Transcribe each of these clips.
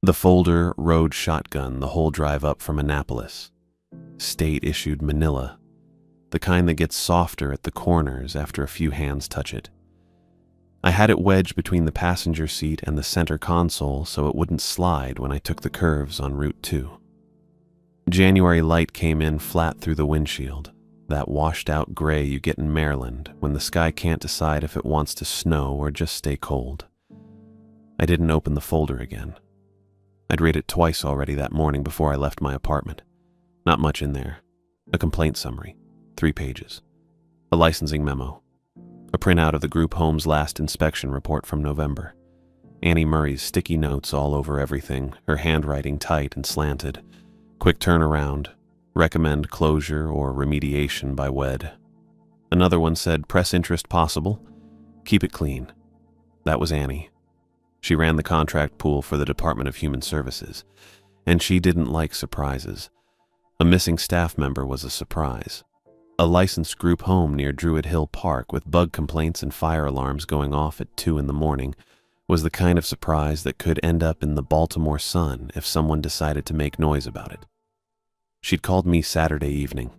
The folder rode shotgun the whole drive up from Annapolis. State-issued Manila, the kind that gets softer at the corners after a few hands touch it. I had it wedged between the passenger seat and the center console so it wouldn't slide when I took the curves on Route 2. January light came in flat through the windshield, that washed-out gray you get in Maryland when the sky can't decide if it wants to snow or just stay cold. I didn't open the folder again. I'd read it twice already that morning before I left my apartment. Not much in there. A complaint summary, 3 pages. A licensing memo. A printout of the group home's last inspection report from November. Annie Murray's sticky notes all over everything, her handwriting tight and slanted. Quick turnaround. Recommend closure or remediation by WED. Another one said press interest possible. Keep it clean. That was Annie. She ran the contract pool for the Department of Human Services, and she didn't like surprises. A missing staff member was a surprise. A licensed group home near Druid Hill Park with bug complaints and fire alarms going off at 2 in the morning was the kind of surprise that could end up in the Baltimore Sun if someone decided to make noise about it. She'd called me Saturday evening.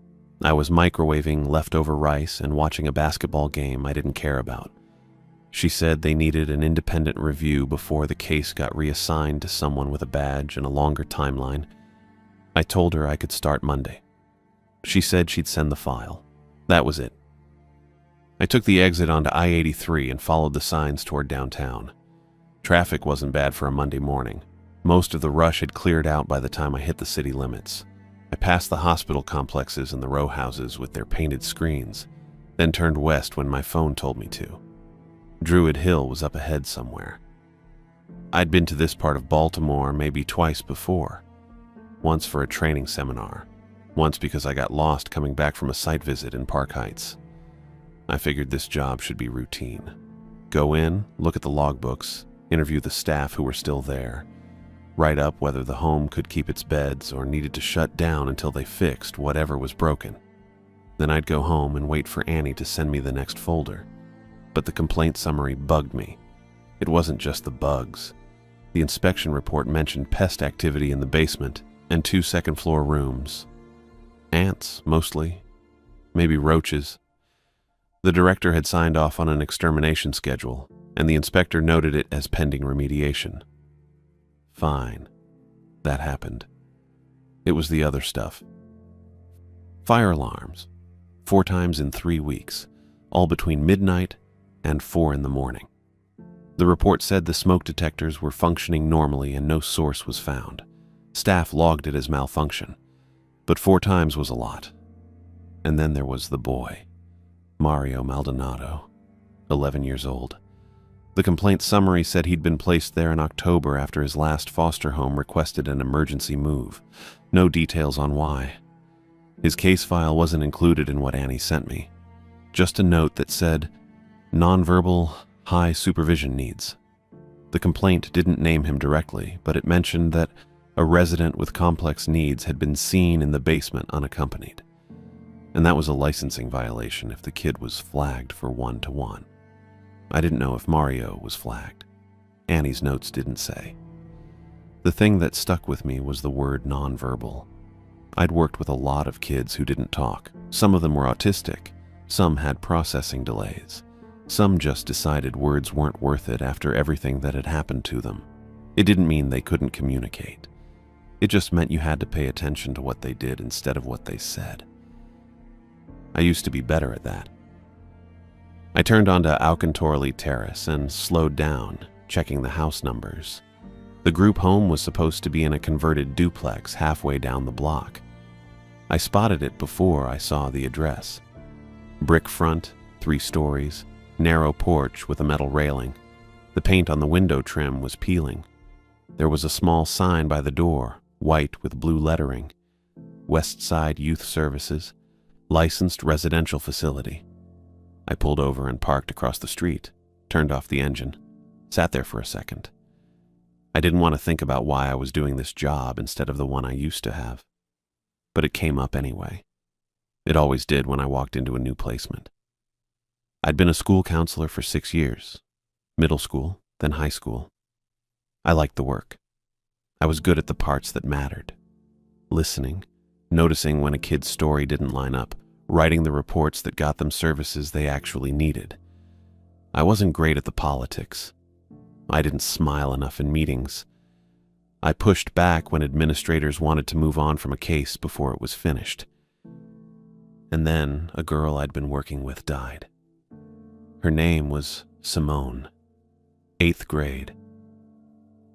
I was microwaving leftover rice and watching a basketball game I didn't care about. She said they needed an independent review before the case got reassigned to someone with a badge and a longer timeline. I told her I could start Monday. She said she'd send the file. That was it. I took the exit onto I-83 and followed the signs toward downtown. Traffic wasn't bad for a Monday morning. Most of the rush had cleared out by the time I hit the city limits. I passed the hospital complexes and the row houses with their painted screens, then turned west when my phone told me to. Druid Hill was up ahead somewhere. I'd been to this part of Baltimore maybe twice before. Once for a training seminar. Once because I got lost coming back from a site visit in Park Heights. I figured this job should be routine. Go in, look at the logbooks, interview the staff who were still there, write up whether the home could keep its beds or needed to shut down until they fixed whatever was broken. Then I'd go home and wait for Annie to send me the next folder. But the complaint summary bugged me. It wasn't just the bugs. The inspection report mentioned pest activity in the basement and 2 second-floor rooms. Ants, mostly. Maybe roaches. The director had signed off on an extermination schedule, and the inspector noted it as pending remediation. Fine. That happened. It was the other stuff. Fire alarms. 4 times in 3 weeks, all between midnight and 4 in the morning. The report said the smoke detectors were functioning normally and no source was found. Staff logged it as malfunction, but 4 times was a lot. And then there was the boy, Mario Maldonado, 11 years old. The complaint summary said he'd been placed there in October after his last foster home requested an emergency move. No details on why. His case file wasn't included in what Annie sent me. Just a note that said, nonverbal, high supervision needs. The complaint didn't name him directly, but it mentioned that a resident with complex needs had been seen in the basement unaccompanied. And that was a licensing violation if the kid was flagged for 1-to-1. I didn't know if Mario was flagged. Annie's notes didn't say. The thing that stuck with me was the word nonverbal. I'd worked with a lot of kids who didn't talk. Some of them were autistic. Some had processing delays. Some just decided words weren't worth it after everything that had happened to them. It didn't mean they couldn't communicate. It just meant you had to pay attention to what they did instead of what they said. I used to be better at that. I turned onto Auchentorley Terrace and slowed down, checking the house numbers. The group home was supposed to be in a converted duplex halfway down the block. I spotted it before I saw the address. Brick front, 3 stories, narrow porch with a metal railing. The paint on the window trim was peeling. There was a small sign by the door, white with blue lettering. West Side Youth Services, licensed residential facility. I pulled over and parked across the street, turned off the engine, sat there for a second. I didn't want to think about why I was doing this job instead of the one I used to have. But it came up anyway. It always did when I walked into a new placement. I'd been a school counselor for 6 years, middle school, then high school. I liked the work. I was good at the parts that mattered. Listening, noticing when a kid's story didn't line up, writing the reports that got them services they actually needed. I wasn't great at the politics. I didn't smile enough in meetings. I pushed back when administrators wanted to move on from a case before it was finished. And then a girl I'd been working with died. Her name was Simone, 8th grade.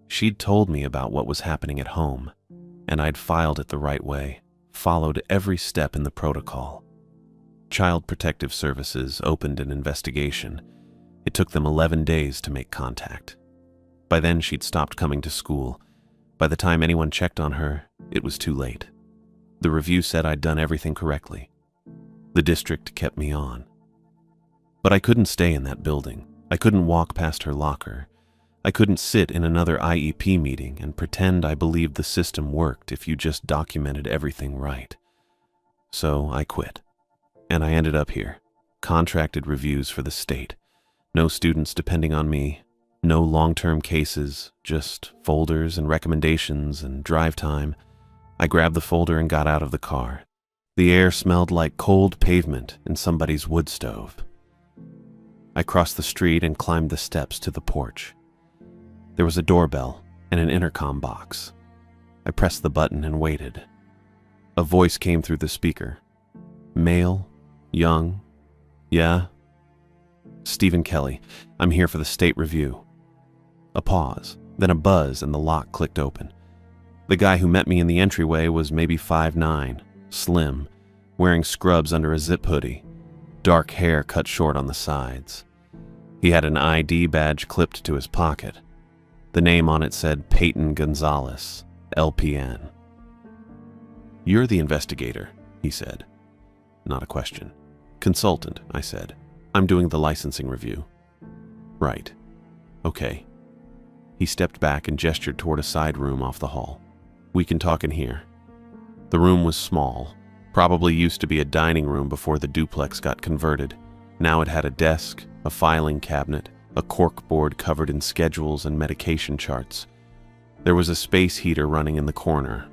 She'd told me about what was happening at home, and I'd filed it the right way, followed every step in the protocol. Child Protective Services opened an investigation. It took them 11 days to make contact. By then, she'd stopped coming to school. By the time anyone checked on her, it was too late. The review said I'd done everything correctly. The district kept me on. But I couldn't stay in that building. I couldn't walk past her locker. I couldn't sit in another IEP meeting and pretend I believed the system worked if you just documented everything right. So I quit. And I ended up here. Contracted reviews for the state. No students depending on me. No long-term cases, just folders and recommendations and drive time. I grabbed the folder and got out of the car. The air smelled like cold pavement in somebody's wood stove. I crossed the street and climbed the steps to the porch. There was a doorbell and an intercom box. I pressed the button and waited. A voice came through the speaker. Male, young, yeah. Stephen Kelly, I'm here for the state review. A pause, then a buzz, and the lock clicked open. The guy who met me in the entryway was maybe 5'9", slim, wearing scrubs under a zip hoodie, dark hair cut short on the sides. He had an ID badge clipped to his pocket. The name on it said Peyton Gonzalez, LPN. You're the investigator, he said. Not a question. Consultant, I said. I'm doing the licensing review. Right. Okay. He stepped back and gestured toward a side room off the hall. We can talk in here. The room was small, probably used to be a dining room before the duplex got converted. Now it had a desk, a filing cabinet, a corkboard covered in schedules and medication charts. There was a space heater running in the corner.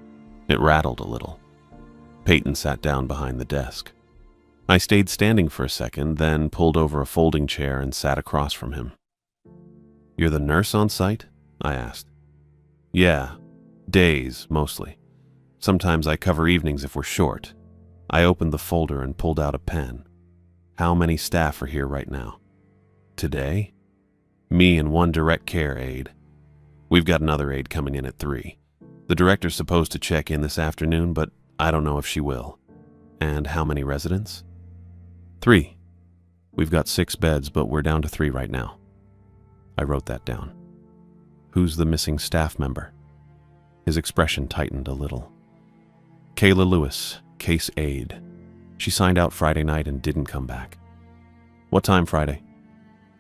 It rattled a little. Peyton sat down behind the desk. I stayed standing for a second, then pulled over a folding chair and sat across from him. You're the nurse on site? I asked. Yeah, days, mostly. Sometimes I cover evenings if we're short. I opened the folder and pulled out a pen. How many staff are here right now? Today? Me and one direct care aide. We've got another aide coming in at 3. The director's supposed to check in this afternoon, but I don't know if she will. And how many residents? 3. We've got 6 beds, but we're down to 3 right now. I wrote that down. Who's the missing staff member? His expression tightened a little. Kayla Lewis, case aide. She signed out Friday night and didn't come back. What time Friday?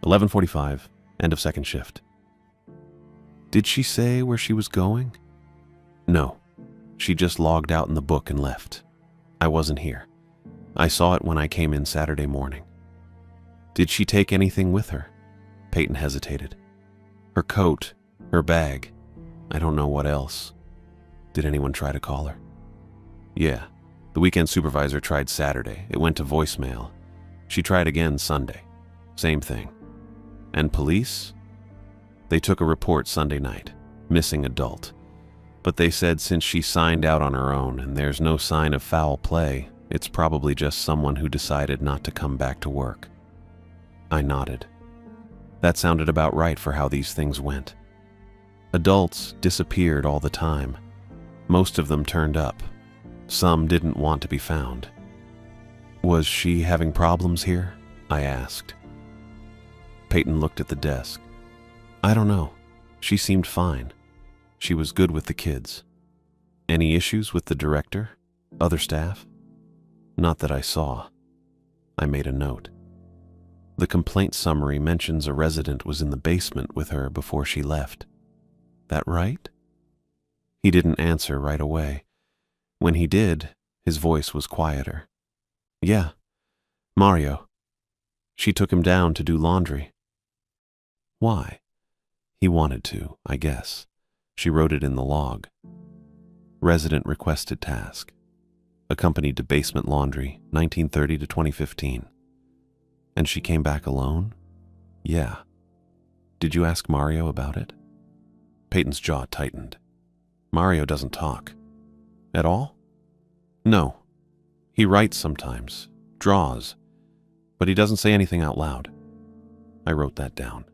11:45, end of second shift. Did she say where she was going? No. She just logged out in the book and left. I wasn't here. I saw it when I came in Saturday morning. Did she take anything with her? Peyton hesitated. Her coat, her bag. I don't know what else. Did anyone try to call her? Yeah. The weekend supervisor tried Saturday. It went to voicemail. She tried again Sunday. Same thing. And police? They took a report Sunday night. Missing adult. But they said since she signed out on her own and there's no sign of foul play, it's probably just someone who decided not to come back to work. I nodded. That sounded about right for how these things went. Adults disappeared all the time. Most of them turned up. Some didn't want to be found. Was she having problems here? I asked. Peyton looked at the desk. I don't know. She seemed fine. She was good with the kids. Any issues with the director? Other staff? Not that I saw. I made a note. The complaint summary mentions a resident was in the basement with her before she left. That right? He didn't answer right away. When he did, his voice was quieter. Yeah, Mario. She took him down to do laundry. Why? He wanted to, I guess. She wrote it in the log. Resident requested task. Accompanied to basement laundry, 1930 to 2015. And she came back alone? Yeah. Did you ask Mario about it? Peyton's jaw tightened. Mario doesn't talk. At all? No. He writes sometimes, draws, but he doesn't say anything out loud. I wrote that down.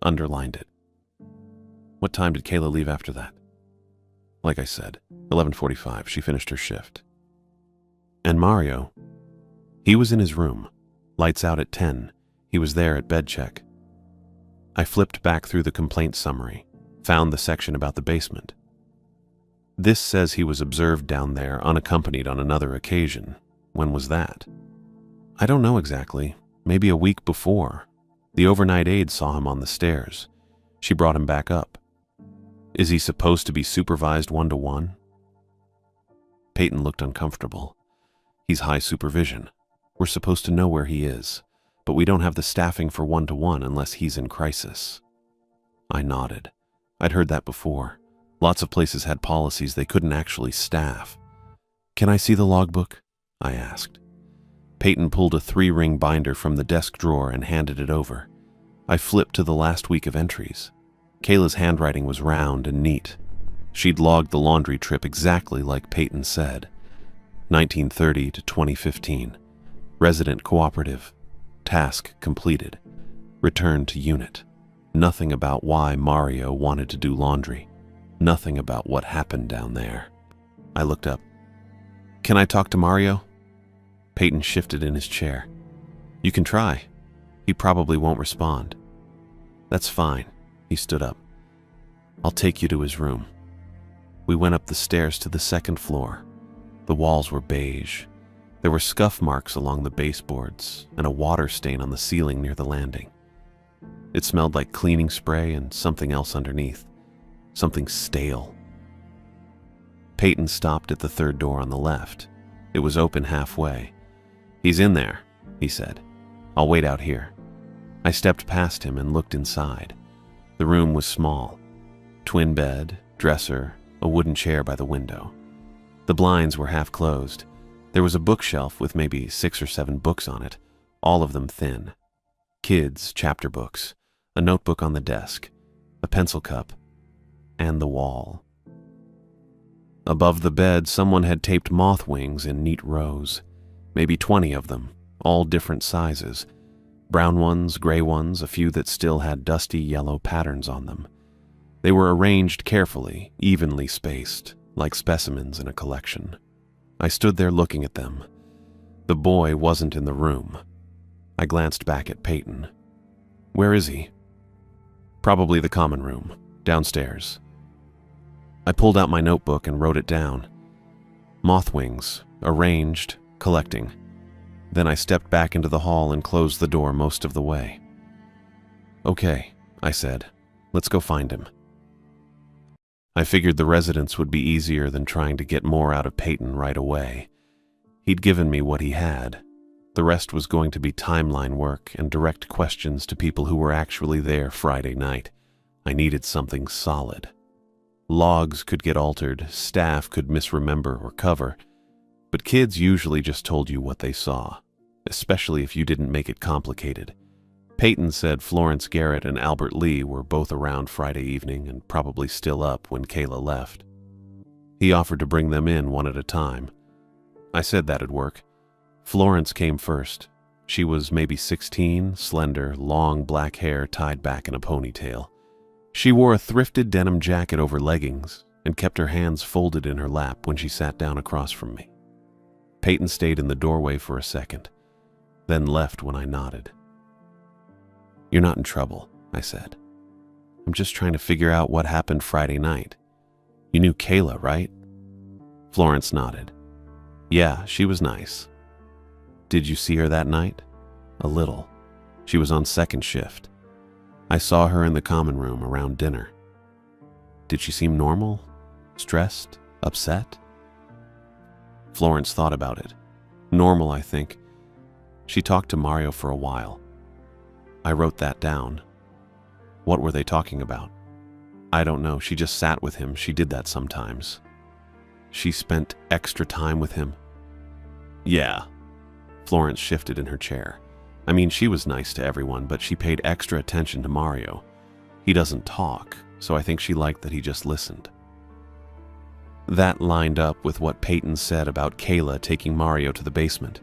Underlined it. What time did Kayla leave after that? Like I said, 11:45, she finished her shift. And Mario? He was in his room. Lights out at 10. He was there at bed check. I flipped back through the complaint summary, found the section about the basement. This says he was observed down there unaccompanied on another occasion. When was that? I don't know exactly. Maybe a week before. The overnight aide saw him on the stairs. She brought him back up. Is he supposed to be supervised one-to-one? Peyton looked uncomfortable. He's high supervision. We're supposed to know where he is, but we don't have the staffing for one-to-one unless he's in crisis. I nodded. I'd heard that before. Lots of places had policies they couldn't actually staff. Can I see the logbook? I asked. Peyton pulled a 3-ring binder from the desk drawer and handed it over. I flipped to the last week of entries. Kayla's handwriting was round and neat. She'd logged the laundry trip exactly like Peyton said. 1930 to 2015. Resident cooperative. Task completed. Return to unit. Nothing about why Mario wanted to do laundry. Nothing about what happened down there. I looked up. Can I talk to Mario? Peyton shifted in his chair. You can try. He probably won't respond. That's fine. He stood up. I'll take you to his room. We went up the stairs to the second floor. The walls were beige. There were scuff marks along the baseboards and a water stain on the ceiling near the landing. It smelled like cleaning spray and something else underneath. Something stale. Peyton stopped at the third door on the left. It was open halfway. He's in there, he said. I'll wait out here. I stepped past him and looked inside. The room was small. Twin bed, dresser, a wooden chair by the window. The blinds were half closed. There was a bookshelf with maybe 6 or 7 books on it, all of them thin. Kids' chapter books, a notebook on the desk, a pencil cup, and the wall. Above the bed, someone had taped moth wings in neat rows, maybe 20 of them, all different sizes. Brown ones, gray ones, a few that still had dusty yellow patterns on them. They were arranged carefully, evenly spaced, like specimens in a collection. I stood there looking at them. The boy wasn't in the room. I glanced back at Peyton. Where is he? Probably the common room, downstairs. I pulled out my notebook and wrote it down. Moth wings, arranged, collecting. Then I stepped back into the hall and closed the door most of the way. Okay, I said. Let's go find him. I figured the residence would be easier than trying to get more out of Peyton right away. He'd given me what he had. The rest was going to be timeline work and direct questions to people who were actually there Friday night. I needed something solid. Logs could get altered, staff could misremember or cover, but kids usually just told you what they saw, especially if you didn't make it complicated. Peyton said Florence Garrett and Albert Lee were both around Friday evening and probably still up when Kayla left. He offered to bring them in one at a time. I said that'd work. Florence came first. She was maybe 16, slender, long black hair tied back in a ponytail. She wore a thrifted denim jacket over leggings and kept her hands folded in her lap when she sat down across from me. Peyton stayed in the doorway for a second, then left when I nodded. You're not in trouble, I said. I'm just trying to figure out what happened Friday night. You knew Kayla, right? Florence nodded. Yeah, she was nice. Did you see her that night? A little. She was on second shift. I saw her in the common room around dinner. Did she seem normal? Stressed? Upset? Florence thought about it. Normal, I think. She talked to Mario for a while. I wrote that down. What were they talking about? I don't know, she just sat with him. She did that sometimes. She spent extra time with him. Yeah. Florence shifted in her chair. I mean, she was nice to everyone, but she paid extra attention to Mario. He doesn't talk, so I think she liked that he just listened. That lined up with what Peyton said about Kayla taking Mario to the basement.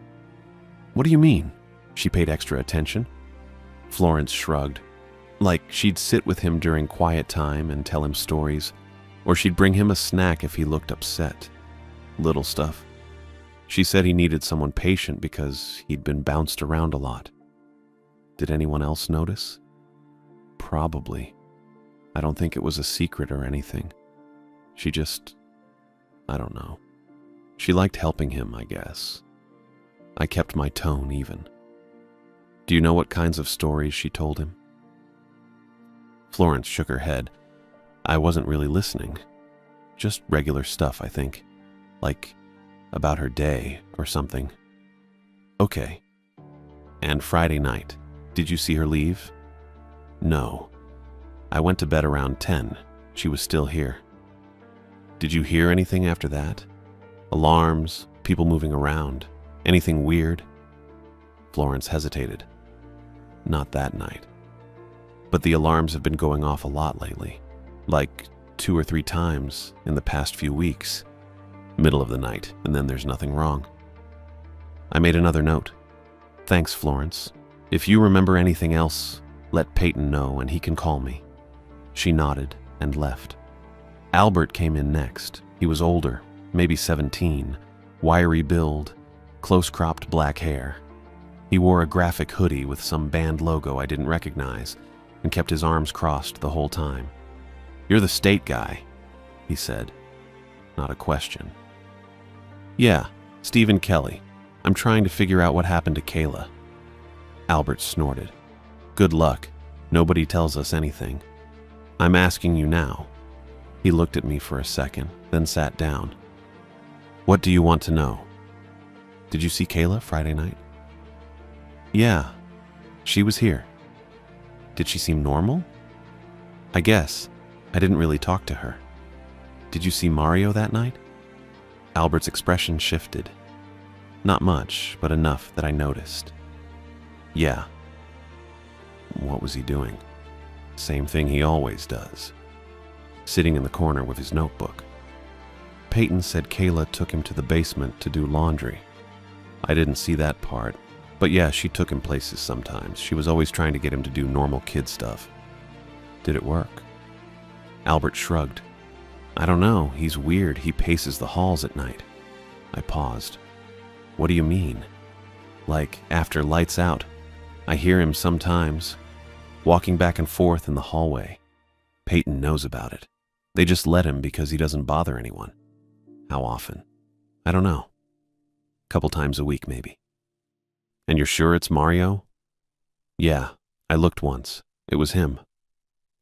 What do you mean? She paid extra attention? Florence shrugged. Like she'd sit with him during quiet time and tell him stories, or she'd bring him a snack if he looked upset. Little stuff. She said he needed someone patient because he'd been bounced around a lot. Did anyone else notice? Probably. I don't think it was a secret or anything. She just... I don't know. She liked helping him, I guess. I kept my tone even. Do you know what kinds of stories she told him? Florence shook her head. I wasn't really listening. Just regular stuff, I think. Like about her day or something. Okay. And Friday night, did you see her leave? No. I went to bed around 10. She was still here. Did you hear anything after that? Alarms, people moving around, anything weird? Florence hesitated. Not that night. But the alarms have been going off a lot lately. Like 2 or 3 times in the past few weeks. Middle of the night, and then there's nothing wrong. I made another note. Thanks, Florence. If you remember anything else, let Peyton know and he can call me. She nodded and left. Albert came in next. He was older, maybe 17, wiry build, close-cropped black hair. He wore a graphic hoodie with some band logo I didn't recognize and kept his arms crossed the whole time. You're the state guy, he said. Not a question. Yeah, Stephen Kelly. I'm trying to figure out what happened to Kayla. Albert snorted. Good luck. Nobody tells us anything. I'm asking you now. He looked at me for a second, then sat down. What do you want to know? Did you see Kayla Friday night? Yeah, she was here. Did she seem normal? I guess. I didn't really talk to her. Did you see Mario that night? Albert's expression shifted. Not much, but enough that I noticed. Yeah. What was he doing? Same thing he always does. Sitting in the corner with his notebook. Peyton said Kayla took him to the basement to do laundry. I didn't see that part, but yeah, she took him places sometimes. She was always trying to get him to do normal kid stuff. Did it work? Albert shrugged. I don't know, he's weird. He paces the halls at night. I paused. What do you mean? Like, after lights out, I hear him sometimes, walking back and forth in the hallway. Peyton knows about it. They just let him because he doesn't bother anyone. How often? I don't know. Couple times a week, maybe. And you're sure it's Mario? Yeah, I looked once. It was him.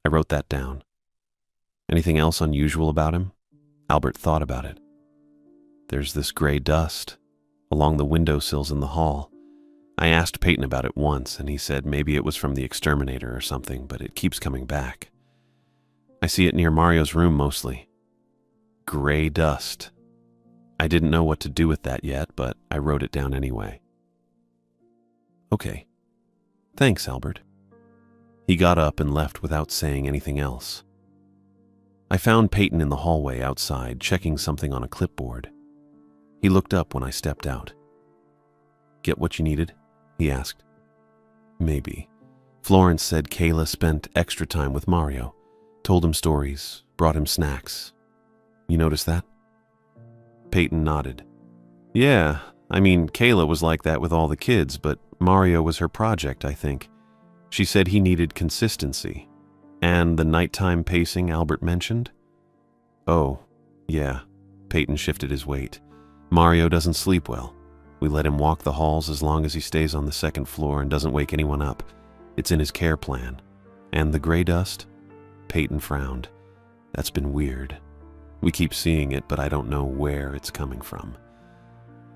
I wrote that down. Anything else unusual about him? Albert thought about it. There's this gray dust along the windowsills in the hall. I asked Peyton about it once, and he said maybe it was from the exterminator or something, but it keeps coming back. I see it near Mario's room mostly. Gray dust. I didn't know what to do with that yet, but I wrote it down anyway. Okay. Thanks, Albert. He got up and left without saying anything else. I found Peyton in the hallway outside, checking something on a clipboard. He looked up when I stepped out. Get what you needed? He asked. Maybe. Florence said Kayla spent extra time with Mario, told him stories, brought him snacks. You noticed that? Peyton nodded. Yeah, I mean, Kayla was like that with all the kids, but Mario was her project, I think. She said he needed consistency. And the nighttime pacing Albert mentioned? Oh, yeah. Peyton shifted his weight. Mario doesn't sleep well. We let him walk the halls as long as he stays on the second floor and doesn't wake anyone up. It's in his care plan. And the gray dust? Peyton frowned. That's been weird. We keep seeing it, but I don't know where it's coming from.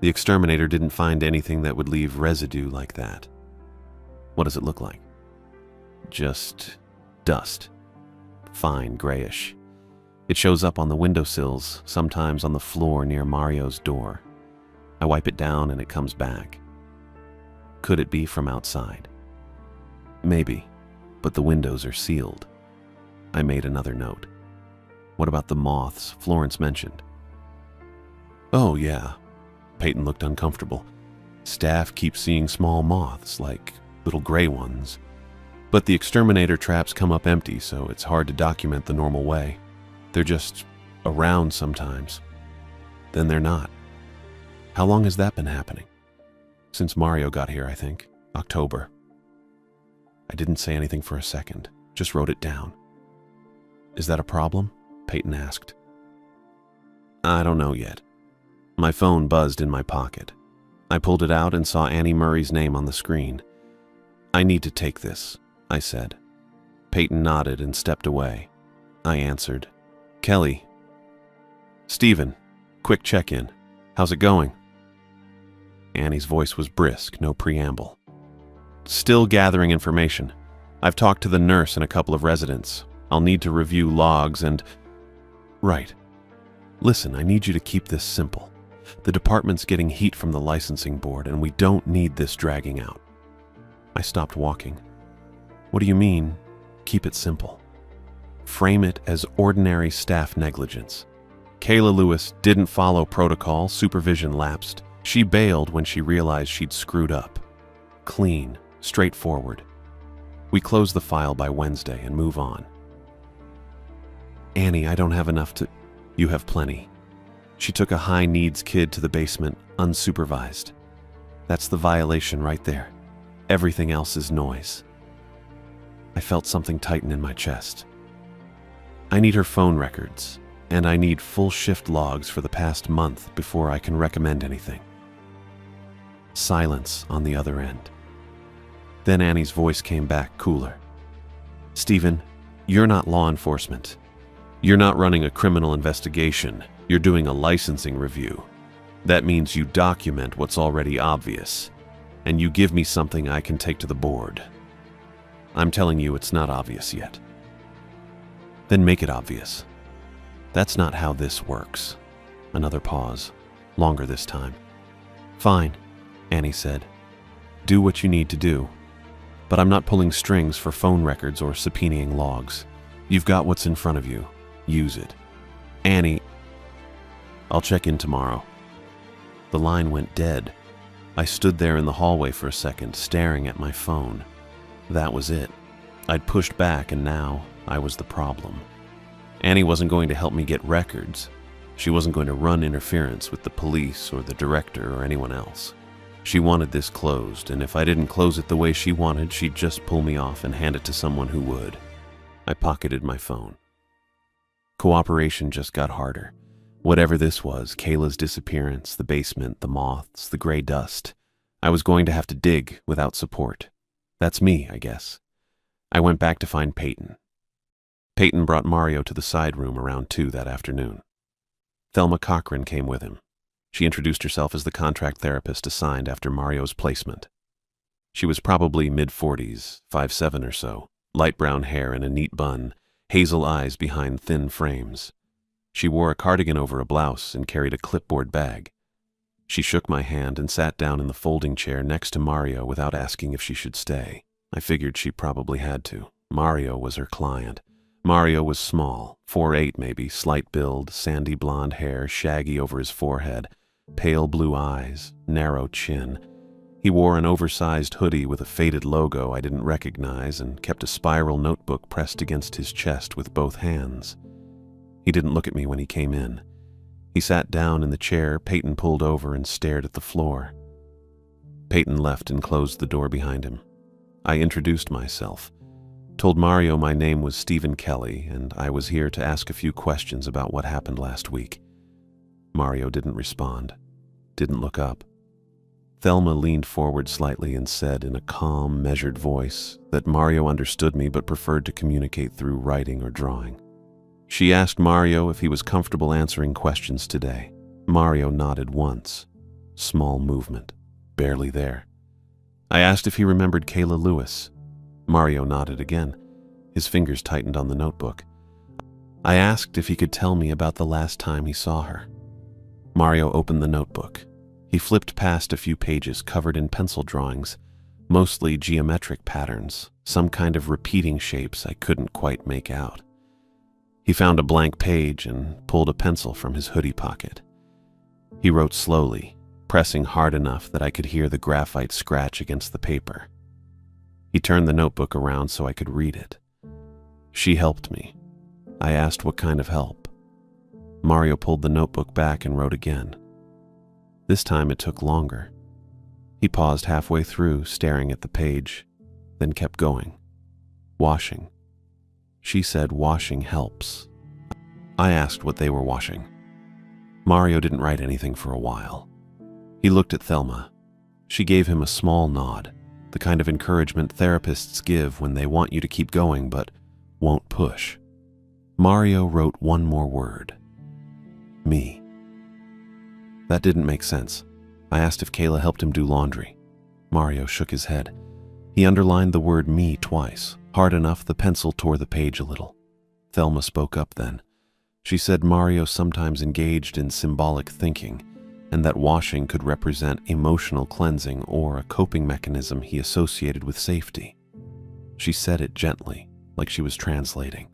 The exterminator didn't find anything that would leave residue like that. What does it look like? Just dust. fine grayish. It shows up on the windowsills, sometimes on the floor near Mario's door. I wipe it down and it comes back. Could it be from outside? Maybe, but the windows are sealed. I made another note. What about the moths Florence mentioned? Oh, yeah. Peyton looked uncomfortable. Staff keep seeing small moths, like little gray ones. But the exterminator traps come up empty, so it's hard to document the normal way. They're just around sometimes. Then they're not. How long has that been happening? Since Mario got here, I think. October. I didn't say anything for a second, just wrote it down. Is that a problem? Peyton asked. I don't know yet. My phone buzzed in my pocket. I pulled it out and saw Annie Murray's name on the screen. I need to take this, I said. Peyton nodded and stepped away. I answered. Kelly. Steven, quick check-in. How's it going? Annie's voice was brisk, no preamble. Still gathering information. I've talked to the nurse and a couple of residents. I'll need to review logs and... Right. Listen, I need you to keep this simple. The department's getting heat from the licensing board, and we don't need this dragging out. I stopped walking. What do you mean, keep it simple? Frame it as ordinary staff negligence. Kayla Lewis didn't follow protocol, supervision lapsed. She bailed when she realized she'd screwed up. Clean, straightforward. We close the file by Wednesday and move on. Annie, I don't have enough to... You have plenty. She took a high-needs kid to the basement, unsupervised. That's the violation right there. Everything else is noise. I felt something tighten in my chest. I need her phone records, and I need full shift logs for the past month before I can recommend anything. Silence on the other end. Then Annie's voice came back cooler. Steven, you're not law enforcement. You're not running a criminal investigation. You're doing a licensing review. That means you document what's already obvious, and you give me something I can take to the board. I'm telling you it's not obvious yet. Then make it obvious. That's not how this works. Another pause, longer this time. Fine, Annie said. Do what you need to do. But I'm not pulling strings for phone records or subpoenaing logs. You've got what's in front of you. Use it. Annie, I'll check in tomorrow. The line went dead. I stood there in the hallway for a second, staring at my phone. That was it. I'd pushed back, and now I was the problem. Annie wasn't going to help me get records. She wasn't going to run interference with the police or the director or anyone else. She wanted this closed, and if I didn't close it the way she wanted, she'd just pull me off and hand it to someone who would. I pocketed my phone. Cooperation just got harder. Whatever this was, Kayla's disappearance, the basement, the moths, the gray dust, I was going to have to dig without support. That's me, I guess. I went back to find Peyton. Peyton brought Mario to the side room around 2 that afternoon. Thelma Cochran came with him. She introduced herself as the contract therapist assigned after Mario's placement. She was probably mid-40s, 5'7" or so, light brown hair in a neat bun, hazel eyes behind thin frames. She wore a cardigan over a blouse and carried a clipboard bag. She shook my hand and sat down in the folding chair next to Mario without asking if she should stay. I figured she probably had to. Mario was her client. Mario was small, 4'8" maybe, slight build, sandy blonde hair, shaggy over his forehead, pale blue eyes, narrow chin. He wore an oversized hoodie with a faded logo I didn't recognize and kept a spiral notebook pressed against his chest with both hands. He didn't look at me when he came in. He sat down in the chair Peyton pulled over and stared at the floor. Peyton left and closed the door behind him. I introduced myself, told Mario my name was Steven Kelly and I was here to ask a few questions about what happened last week. Mario didn't respond, didn't look up. Thelma leaned forward slightly and said in a calm, measured voice that Mario understood me but preferred to communicate through writing or drawing. She asked Mario if he was comfortable answering questions today. Mario nodded once. Small movement. Barely there. I asked if he remembered Kayla Lewis. Mario nodded again. His fingers tightened on the notebook. I asked if he could tell me about the last time he saw her. Mario opened the notebook. He flipped past a few pages covered in pencil drawings, mostly geometric patterns, some kind of repeating shapes I couldn't quite make out. He found a blank page and pulled a pencil from his hoodie pocket. He wrote slowly, pressing hard enough that I could hear the graphite scratch against the paper. He turned the notebook around so I could read it. She helped me. I asked what kind of help. Mario pulled the notebook back and wrote again. This time it took longer. He paused halfway through, staring at the page, then kept going. Washing. She said washing helps. I asked what they were washing. Mario didn't write anything for a while. He looked at Thelma. She gave him a small nod, the kind of encouragement therapists give when they want you to keep going but won't push. Mario wrote one more word. Me. That didn't make sense. I asked if Kayla helped him do laundry. Mario shook his head. He underlined the word me twice, hard enough the pencil tore the page a little. Thelma spoke up then. She said Mario sometimes engaged in symbolic thinking, and that washing could represent emotional cleansing or a coping mechanism he associated with safety. She said it gently, like she was translating.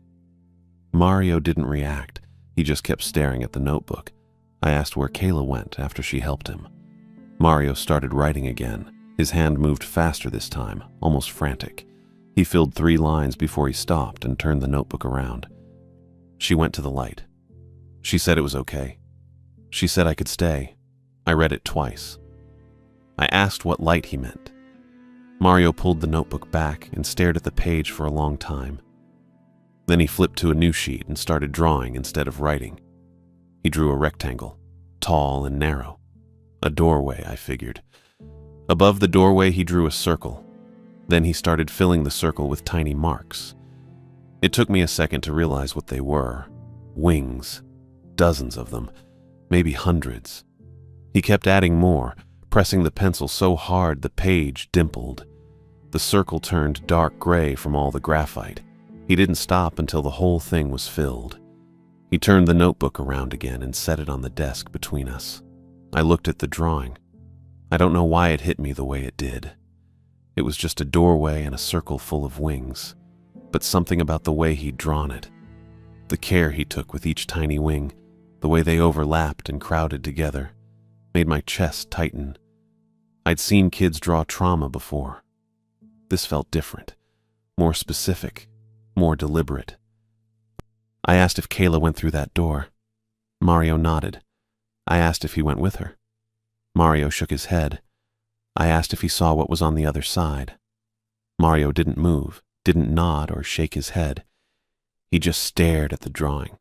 Mario didn't react. He just kept staring at the notebook. I asked where Kayla went after she helped him. Mario started writing again. His hand moved faster this time, almost frantic. He filled 3 lines before he stopped and turned the notebook around. She went to the light. She said it was okay. She said I could stay. I read it twice. I asked what light he meant. Mario pulled the notebook back and stared at the page for a long time. Then he flipped to a new sheet and started drawing instead of writing. He drew a rectangle, tall and narrow. A doorway, I figured. Above the doorway, he drew a circle. Then he started filling the circle with tiny marks. It took me a second to realize what they were. Wings. Dozens of them. Maybe hundreds. He kept adding more, pressing the pencil so hard the page dimpled. The circle turned dark gray from all the graphite. He didn't stop until the whole thing was filled. He turned the notebook around again and set it on the desk between us. I looked at the drawing. I don't know why it hit me the way it did. It was just a doorway and a circle full of wings, but something about the way he'd drawn it, the care he took with each tiny wing, the way they overlapped and crowded together, made my chest tighten. I'd seen kids draw trauma before. This felt different, more specific, more deliberate. I asked if Kayla went through that door. Mario nodded. I asked if he went with her. Mario shook his head. I asked if he saw what was on the other side. Mario didn't move, didn't nod or shake his head. He just stared at the drawing.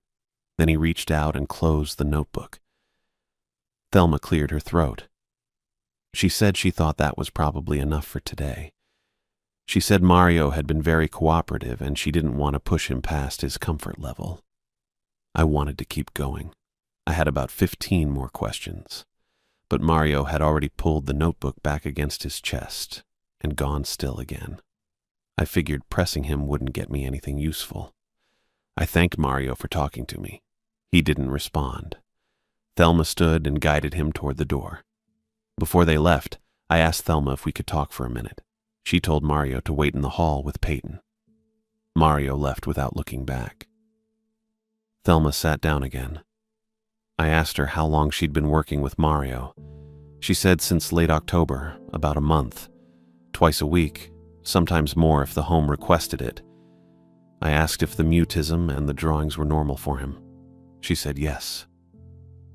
Then he reached out and closed the notebook. Thelma cleared her throat. She said she thought that was probably enough for today. She said Mario had been very cooperative and she didn't want to push him past his comfort level. I wanted to keep going. I had about 15 more questions, but Mario had already pulled the notebook back against his chest and gone still again. I figured pressing him wouldn't get me anything useful. I thanked Mario for talking to me. He didn't respond. Thelma stood and guided him toward the door. Before they left, I asked Thelma if we could talk for a minute. She told Mario to wait in the hall with Peyton. Mario left without looking back. Thelma sat down again. I asked her how long she'd been working with Mario. She said since late October, about a month, twice a week, sometimes more if the home requested it. I asked if the mutism and the drawings were normal for him. She said yes.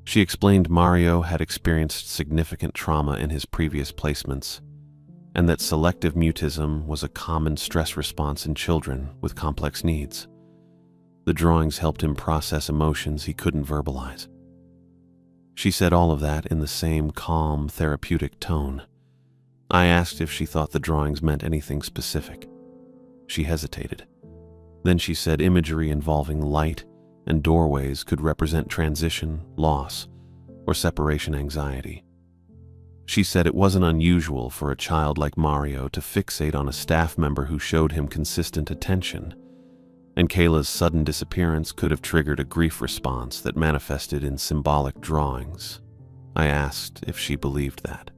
She explained Mario had experienced significant trauma in his previous placements, and that selective mutism was a common stress response in children with complex needs. The drawings helped him process emotions he couldn't verbalize. She said all of that in the same calm, therapeutic tone. I asked if she thought the drawings meant anything specific. She hesitated. Then she said imagery involving light and doorways could represent transition, loss, or separation anxiety. She said it wasn't unusual for a child like Mario to fixate on a staff member who showed him consistent attention, and Kayla's sudden disappearance could have triggered a grief response that manifested in symbolic drawings. I asked if she believed that.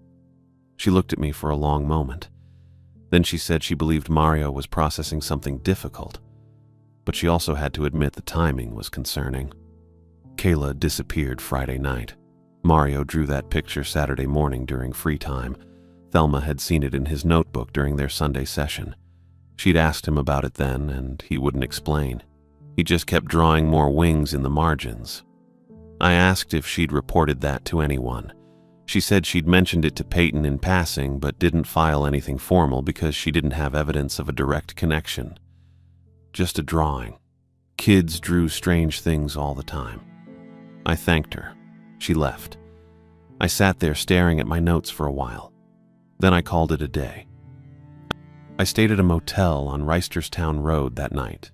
She looked at me for a long moment. Then she said she believed Mario was processing something difficult, but she also had to admit the timing was concerning. Kayla disappeared Friday night. Mario drew that picture Saturday morning during free time. Thelma had seen it in his notebook during their Sunday session. She'd asked him about it then, and he wouldn't explain. He just kept drawing more wings in the margins. I asked if she'd reported that to anyone. She said she'd mentioned it to Peyton in passing, but didn't file anything formal because she didn't have evidence of a direct connection. Just a drawing. Kids drew strange things all the time. I thanked her. She left. I sat there staring at my notes for a while. Then I called it a day. I stayed at a motel on Reisterstown Road that night.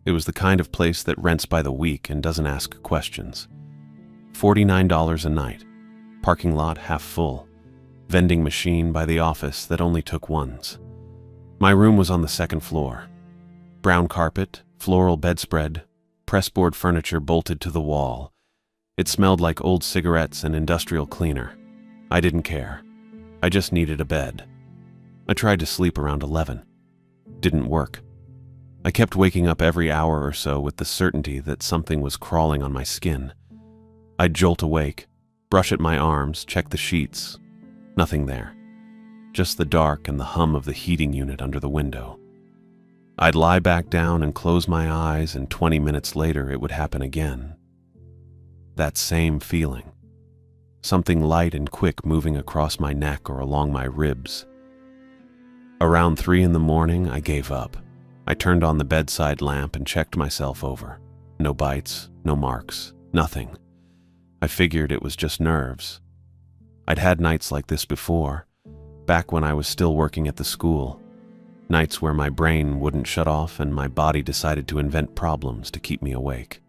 It was the kind of place that rents by the week and doesn't ask questions. $49 a night. Parking lot half full. Vending machine by the office that only took ones. My room was on the second floor. Brown carpet, floral bedspread, pressboard furniture bolted to the wall. It smelled like old cigarettes and industrial cleaner. I didn't care. I just needed a bed. I tried to sleep around 11. Didn't work. I kept waking up every hour or so with the certainty that something was crawling on my skin. I'd jolt awake, brush at my arms, check the sheets. Nothing there. Just the dark and the hum of the heating unit under the window. I'd lie back down and close my eyes, and 20 minutes later it would happen again. That same feeling. Something light and quick moving across my neck or along my ribs. Around 3 in the morning, I gave up. I turned on the bedside lamp and checked myself over. No bites, no marks, nothing. I figured it was just nerves. I'd had nights like this before, back when I was still working at the school. Nights where my brain wouldn't shut off and my body decided to invent problems to keep me awake.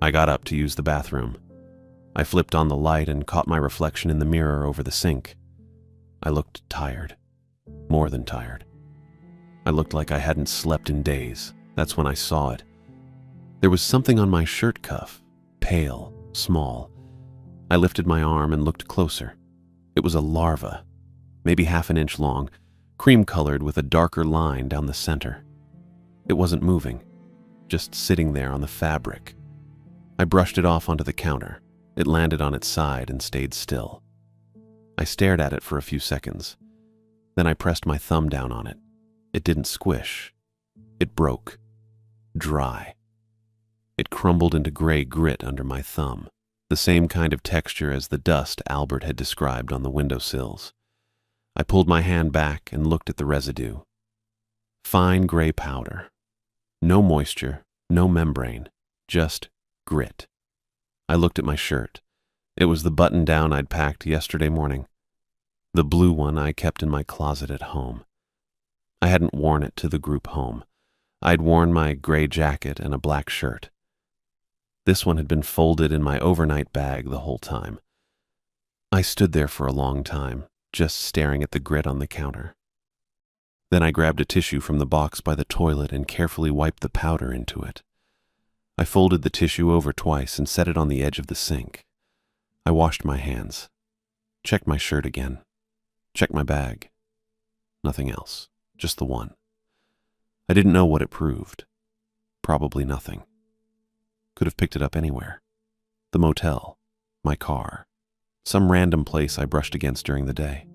I got up to use the bathroom. I flipped on the light and caught my reflection in the mirror over the sink. I looked tired. More than tired. I looked like I hadn't slept in days. That's when I saw it. There was something on my shirt cuff, pale, small. I lifted my arm and looked closer. It was a larva, maybe half an inch long, cream-colored with a darker line down the center. It wasn't moving, just sitting there on the fabric. I brushed it off onto the counter. It landed on its side and stayed still. I stared at it for a few seconds. Then I pressed my thumb down on it. It didn't squish. It broke. Dry. It crumbled into gray grit under my thumb, the same kind of texture as the dust Albert had described on the windowsills. I pulled my hand back and looked at the residue. Fine gray powder. No moisture, no membrane, just grit. I looked at my shirt. It was the button-down I'd packed yesterday morning. The blue one I kept in my closet at home. I hadn't worn it to the group home. I'd worn my gray jacket and a black shirt. This one had been folded in my overnight bag the whole time. I stood there for a long time, just staring at the grit on the counter. Then I grabbed a tissue from the box by the toilet and carefully wiped the powder into it. I folded the tissue over twice and set it on the edge of the sink. I washed my hands, checked my shirt again, checked my bag. Nothing else, just the one. I didn't know what it proved. Probably nothing. Could have picked it up anywhere. The motel, my car, some random place I brushed against during the day.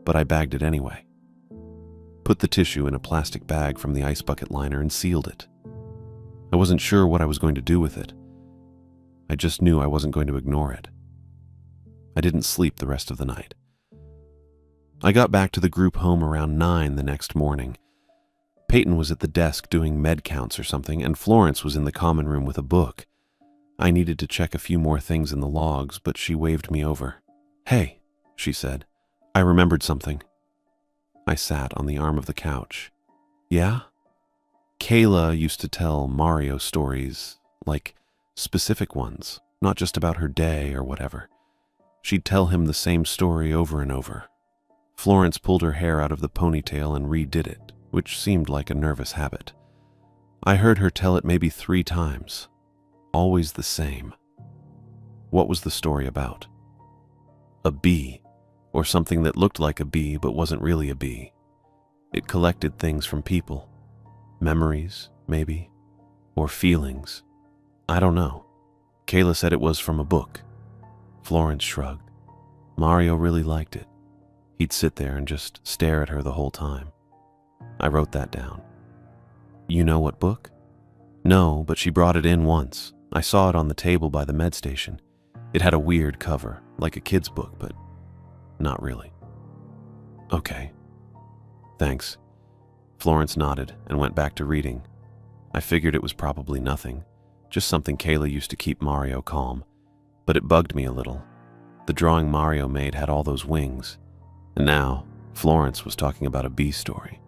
But I bagged it anyway. Put the tissue in a plastic bag from the ice bucket liner and sealed it. I wasn't sure what I was going to do with it. I just knew I wasn't going to ignore it. I didn't sleep the rest of the night. I got back to the group home around 9 the next morning. Peyton was at the desk doing med counts or something, and Florence was in the common room with a book. I needed to check a few more things in the logs, but she waved me over. "Hey," she said, "I remembered something." I sat on the arm of the couch. "Yeah?" Kayla used to tell Mario stories, like specific ones, not just about her day or whatever. She'd tell him the same story over and over. Florence pulled her hair out of the ponytail and redid it, which seemed like a nervous habit. I heard her tell it maybe 3 times. Always the same. What was the story about? A bee, or something that looked like a bee but wasn't really a bee. It collected things from people. Memories, maybe, or feelings. I don't know. Kayla said it was from a book. Florence shrugged. Mario really liked it. He'd sit there and just stare at her the whole time. I wrote that down. You know what book? No, but she brought it in once. I saw it on the table by the med station. It had a weird cover, like a kid's book, but not really. Okay. Thanks. Florence nodded and went back to reading. I figured it was probably nothing, just something Kayla used to keep Mario calm, but it bugged me a little. The drawing Mario made had all those wings, and now Florence was talking about a bee story.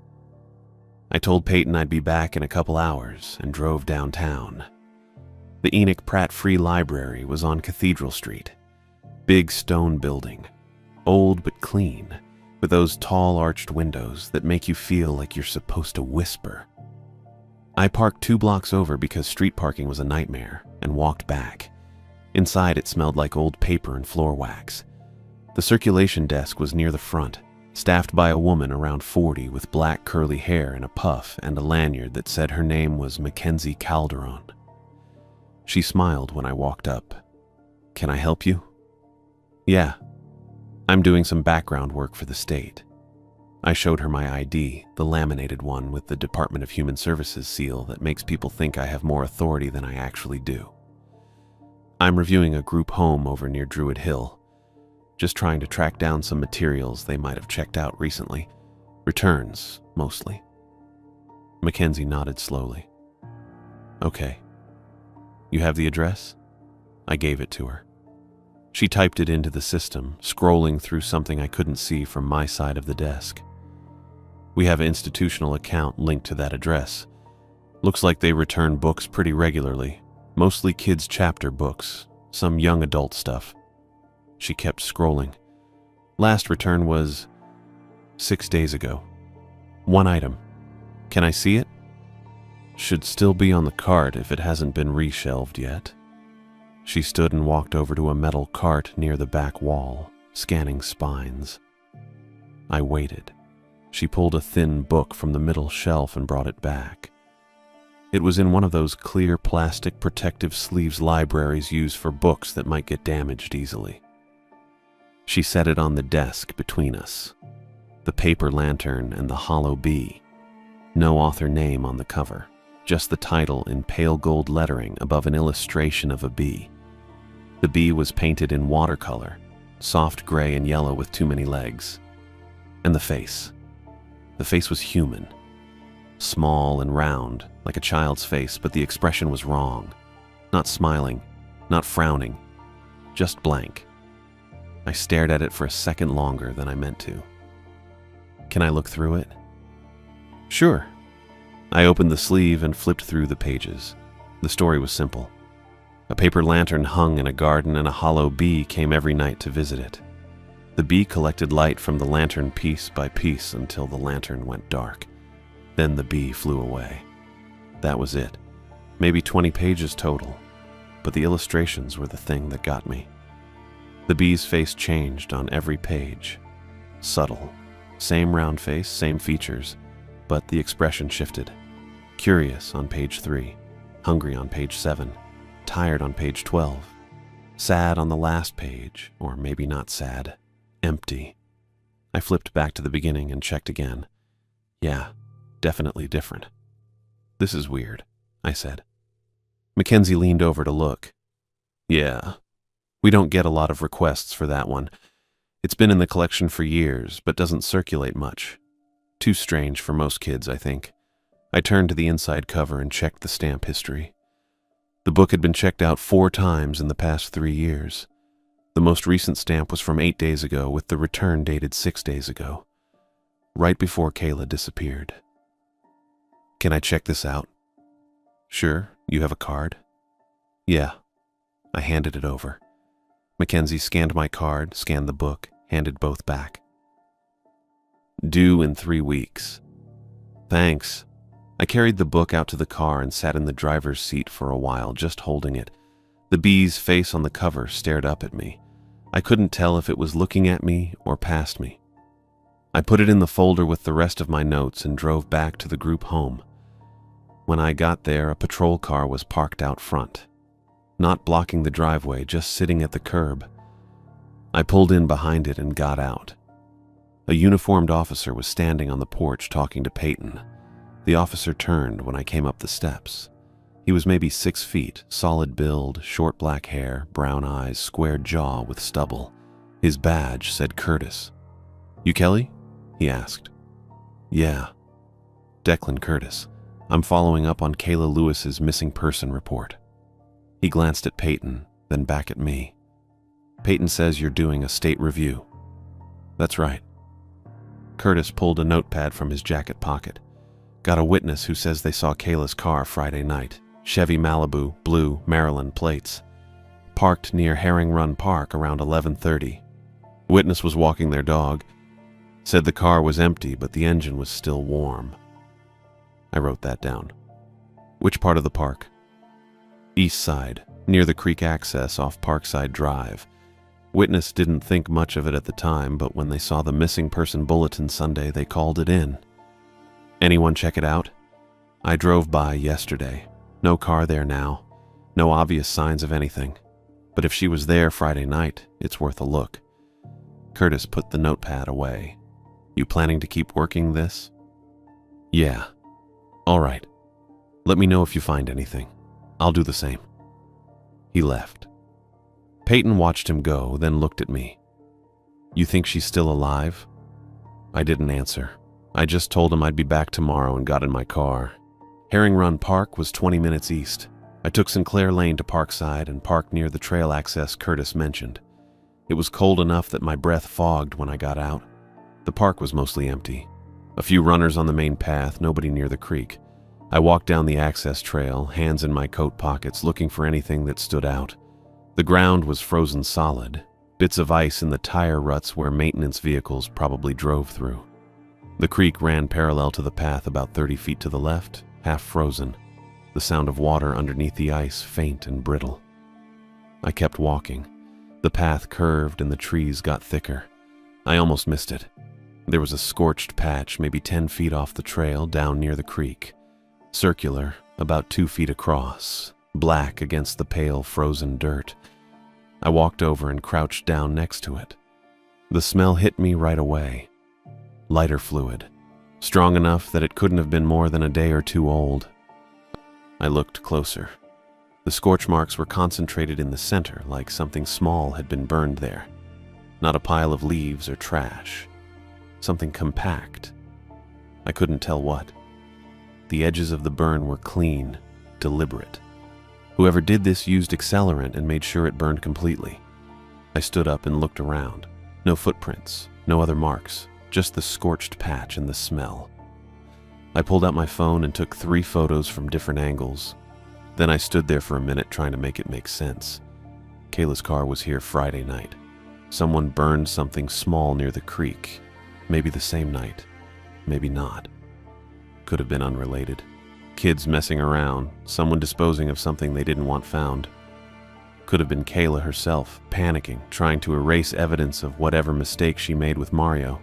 I told Peyton I'd be back in a couple hours and drove downtown. The Enoch Pratt Free Library was on Cathedral Street. Big stone building, old but clean, with those tall arched windows that make you feel like you're supposed to whisper. I parked 2 blocks over because street parking was a nightmare and walked back. Inside it smelled like old paper and floor wax. The circulation desk was near the front, staffed by a woman around 40 with black curly hair and a puff and a lanyard that said her name was Mackenzie Calderon. She smiled when I walked up. Can I help you? Yeah. I'm doing some background work for the state. I showed her my ID, the laminated one with the Department of Human Services seal that makes people think I have more authority than I actually do. I'm reviewing a group home over near Druid Hill. Just trying to track down some materials they might have checked out recently. Returns, mostly. Mackenzie nodded slowly. Okay. You have the address? I gave it to her. She typed it into the system, scrolling through something I couldn't see from my side of the desk. We have an institutional account linked to that address. Looks like they return books pretty regularly, mostly kids' chapter books, some young adult stuff. She kept scrolling. Last return was 6 days ago. 1 item. Can I see it? Should still be on the cart if it hasn't been reshelved yet. She stood and walked over to a metal cart near the back wall, scanning spines. I waited. She pulled a thin book from the middle shelf and brought it back. It was in one of those clear plastic protective sleeves libraries use for books that might get damaged easily. She set it on the desk between us. The paper lantern and the hollow bee. No author name on the cover, just the title in pale gold lettering above an illustration of a bee. The bee was painted in watercolor, soft gray and yellow with too many legs. And the face. The face was human. Small and round, like a child's face, but the expression was wrong. Not smiling, not frowning, just blank. I stared at it for a second longer than I meant to. Can I look through it? Sure. I opened the sleeve and flipped through the pages. The story was simple. A paper lantern hung in a garden and a hollow bee came every night to visit it. The bee collected light from the lantern piece by piece until the lantern went dark. Then the bee flew away. That was it. Maybe 20 pages total, but the illustrations were the thing that got me. The bee's face changed on every page. Subtle. Same round face, same features, but the expression shifted. Curious on page 3, hungry on page 7, tired on page 12, sad on the last page, or maybe not sad, empty. I flipped back to the beginning and checked again. Yeah, definitely different. This is weird, I said. Mackenzie leaned over to look. Yeah, we don't get a lot of requests for that one. It's been in the collection for years, but doesn't circulate much. Too strange for most kids, I think. I turned to the inside cover and checked the stamp history. The book had been checked out 4 times in the past 3 years. The most recent stamp was from 8 days ago, with the return dated 6 days ago, right before Kayla disappeared. Can I check this out? Sure, you have a card? Yeah. I handed it over. Mackenzie scanned my card, scanned the book, handed both back. Due in 3 weeks. Thanks. I carried the book out to the car and sat in the driver's seat for a while, just holding it. The bee's face on the cover stared up at me. I couldn't tell if it was looking at me or past me. I put it in the folder with the rest of my notes and drove back to the group home. When I got there, a patrol car was parked out front, not blocking the driveway, just sitting at the curb. I pulled in behind it and got out. A uniformed officer was standing on the porch talking to Peyton. The officer turned when I came up the steps. He was maybe 6 feet, solid build, short black hair, brown eyes, squared jaw with stubble. His badge said Curtis. "You Kelly?" he asked. "Yeah." "Declan Curtis. I'm following up on Kayla Lewis's missing person report." He glanced at Peyton, then back at me. "Peyton says you're doing a state review." "That's right." Curtis pulled a notepad from his jacket pocket. "Got a witness who says they saw Kayla's car Friday night. Chevy Malibu, blue, Maryland plates. Parked near Herring Run Park around 11:30. Witness was walking their dog. Said the car was empty, but the engine was still warm." I wrote that down. "Which part of the park?" "East side, near the creek access off Parkside Drive. Witness didn't think much of it at the time, but when they saw the missing person bulletin Sunday, they called it in." "Anyone check it out?" "I drove by yesterday. No car there now. No obvious signs of anything. But if she was there Friday night, it's worth a look." Curtis put the notepad away. "You planning to keep working this?" "Yeah." "All right. Let me know if you find anything. I'll do the same." He left. Peyton watched him go, then looked at me. "You think she's still alive?" I didn't answer. I just told him I'd be back tomorrow and got in my car. Herring Run Park was 20 minutes east. I took Sinclair Lane to Parkside and parked near the trail access Curtis mentioned. It was cold enough that my breath fogged when I got out. The park was mostly empty. A few runners on the main path, nobody near the creek. I walked down the access trail, hands in my coat pockets, looking for anything that stood out. The ground was frozen solid, bits of ice in the tire ruts where maintenance vehicles probably drove through. The creek ran parallel to the path about 30 feet to the left, half frozen, the sound of water underneath the ice faint and brittle. I kept walking. The path curved and the trees got thicker. I almost missed it. There was a scorched patch maybe 10 feet off the trail down near the creek. Circular, about 2 feet across, black against the pale frozen dirt. I walked over and crouched down next to it. The smell hit me right away. Lighter fluid, strong enough that it couldn't have been more than a day or two old. I looked closer. The scorch marks were concentrated in the center, like something small had been burned there. Not a pile of leaves or trash. Something compact. I couldn't tell what. The edges of the burn were clean, deliberate. Whoever did this used accelerant and made sure it burned completely. I stood up and looked around. No footprints, no other marks. Just the scorched patch and the smell. I pulled out my phone and took 3 photos from different angles. Then I stood there for a minute trying to make it make sense. Kayla's car was here Friday night. Someone burned something small near the creek. Maybe the same night. Maybe not. Could have been unrelated. Kids messing around, someone disposing of something they didn't want found. Could have been Kayla herself, panicking, trying to erase evidence of whatever mistake she made with Mario.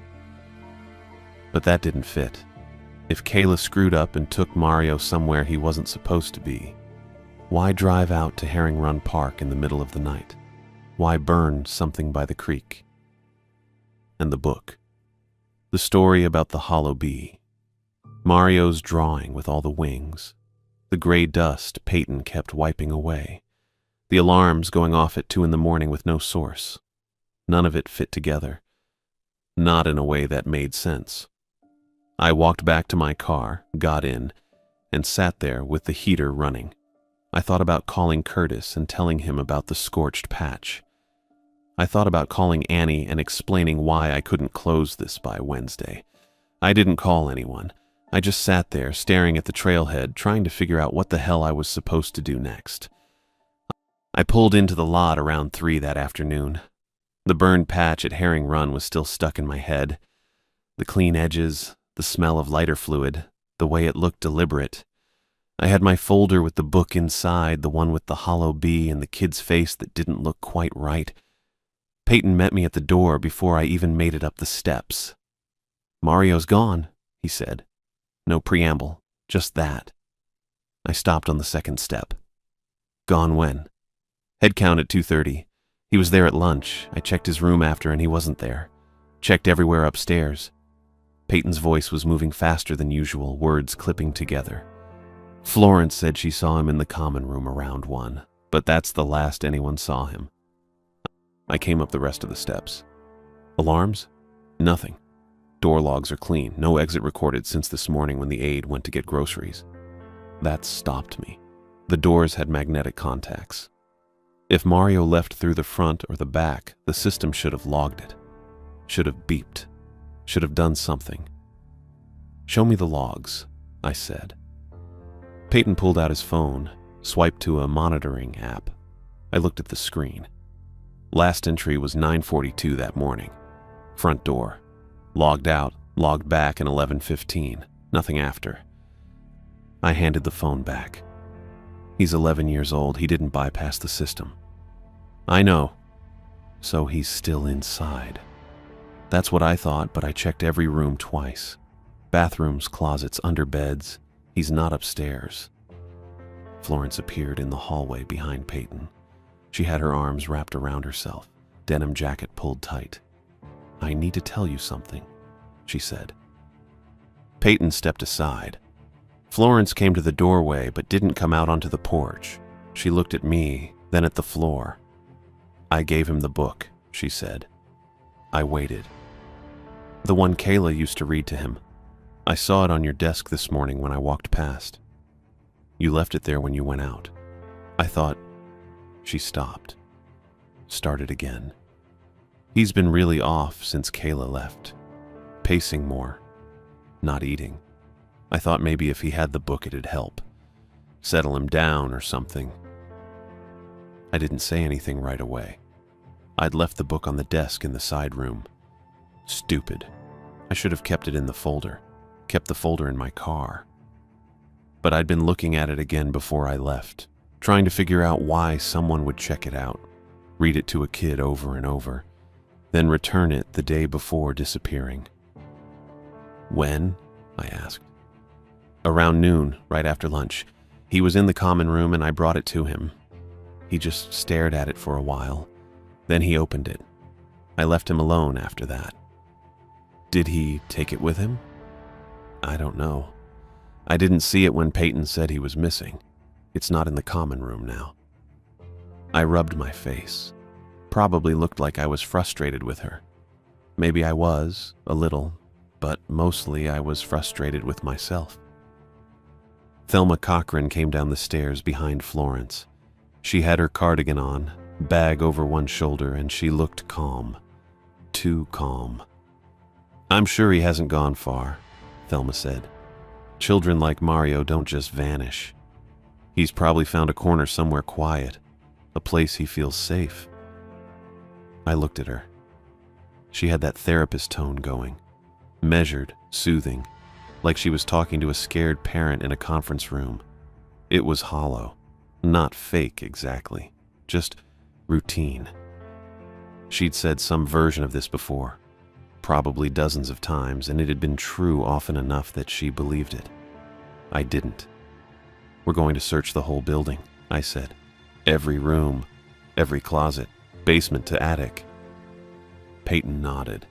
But that didn't fit. If Kayla screwed up and took Mario somewhere he wasn't supposed to be, why drive out to Herring Run Park in the middle of the night? Why burn something by the creek? And the book. The story about the hollow bee. Mario's drawing with all the wings. The gray dust Peyton kept wiping away. The alarms going off at 2 in the morning with no source. None of it fit together. Not in a way that made sense. I walked back to my car, got in, and sat there with the heater running. I thought about calling Curtis and telling him about the scorched patch. I thought about calling Annie and explaining why I couldn't close this by Wednesday. I didn't call anyone. I just sat there staring at the trailhead, trying to figure out what the hell I was supposed to do next. I pulled into the lot around 3 that afternoon. The burned patch at Herring Run was still stuck in my head. The clean edges, the smell of lighter fluid, the way it looked deliberate. I had my folder with the book inside, the one with the hollow bee and the kid's face that didn't look quite right. Peyton met me at the door before I even made it up the steps. "Mario's gone," he said. No preamble, just that. I stopped on the second step. "Gone when?" "Head count at 2:30. He was there at lunch. I checked his room after and he wasn't there. Checked everywhere upstairs." Peyton's voice was moving faster than usual, words clipping together. "Florence said she saw him in the common room around 1, but that's the last anyone saw him." I came up the rest of the steps. "Alarms?" "Nothing. Door logs are clean. No exit recorded since this morning when the aide went to get groceries." That stopped me. The doors had magnetic contacts. If Mario left through the front or the back, the system should have logged it. Should have beeped. Should have done something. "Show me the logs," I said. Peyton pulled out his phone, swiped to a monitoring app. I looked at the screen. Last entry was 9:42 that morning. Front door. Logged out, logged back in 11:15. Nothing after. I handed the phone back. "He's 11 years old. He didn't bypass the system." "I know." "So he's still inside." That's what I thought, but I checked every room twice. Bathrooms, closets, under beds. He's not upstairs. Florence appeared in the hallway behind Peyton. She had her arms wrapped around herself, denim jacket pulled tight. "I need to tell you something," she said. Peyton stepped aside. Florence came to the doorway but didn't come out onto the porch. She looked at me, then at the floor. "I gave him the book," she said. I waited. "The one Kayla used to read to him. I saw it on your desk this morning when I walked past. You left it there when you went out. I thought..." She stopped. Started again. "He's been really off since Kayla left. Pacing more. Not eating. I thought maybe if he had the book it'd help. Settle him down or something." I didn't say anything right away. I'd left the book on the desk in the side room. Stupid. I should have kept it in the folder. Kept the folder in my car. But I'd been looking at it again before I left, trying to figure out why someone would check it out, read it to a kid over and over, then return it the day before disappearing. "When?" I asked. "Around noon, right after lunch. He was in the common room and I brought it to him. He just stared at it for a while. Then he opened it. I left him alone after that." "Did he take it with him?" "I don't know. I didn't see it when Peyton said he was missing. It's not in the common room now." I rubbed my face. Probably looked like I was frustrated with her. Maybe I was, a little, but mostly I was frustrated with myself. Thelma Cochran came down the stairs behind Florence. She had her cardigan on, bag over one shoulder, and she looked calm. Too calm. "I'm sure he hasn't gone far," Thelma said. "Children like Mario don't just vanish. He's probably found a corner somewhere quiet, a place he feels safe." I looked at her. She had that therapist tone going, measured, soothing, like she was talking to a scared parent in a conference room. It was hollow, not fake exactly, just routine. She'd said some version of this before, probably dozens of times, and it had been true often enough that she believed it. I didn't. "We're going to search the whole building," I said. "Every room, every closet, basement to attic." Peyton nodded.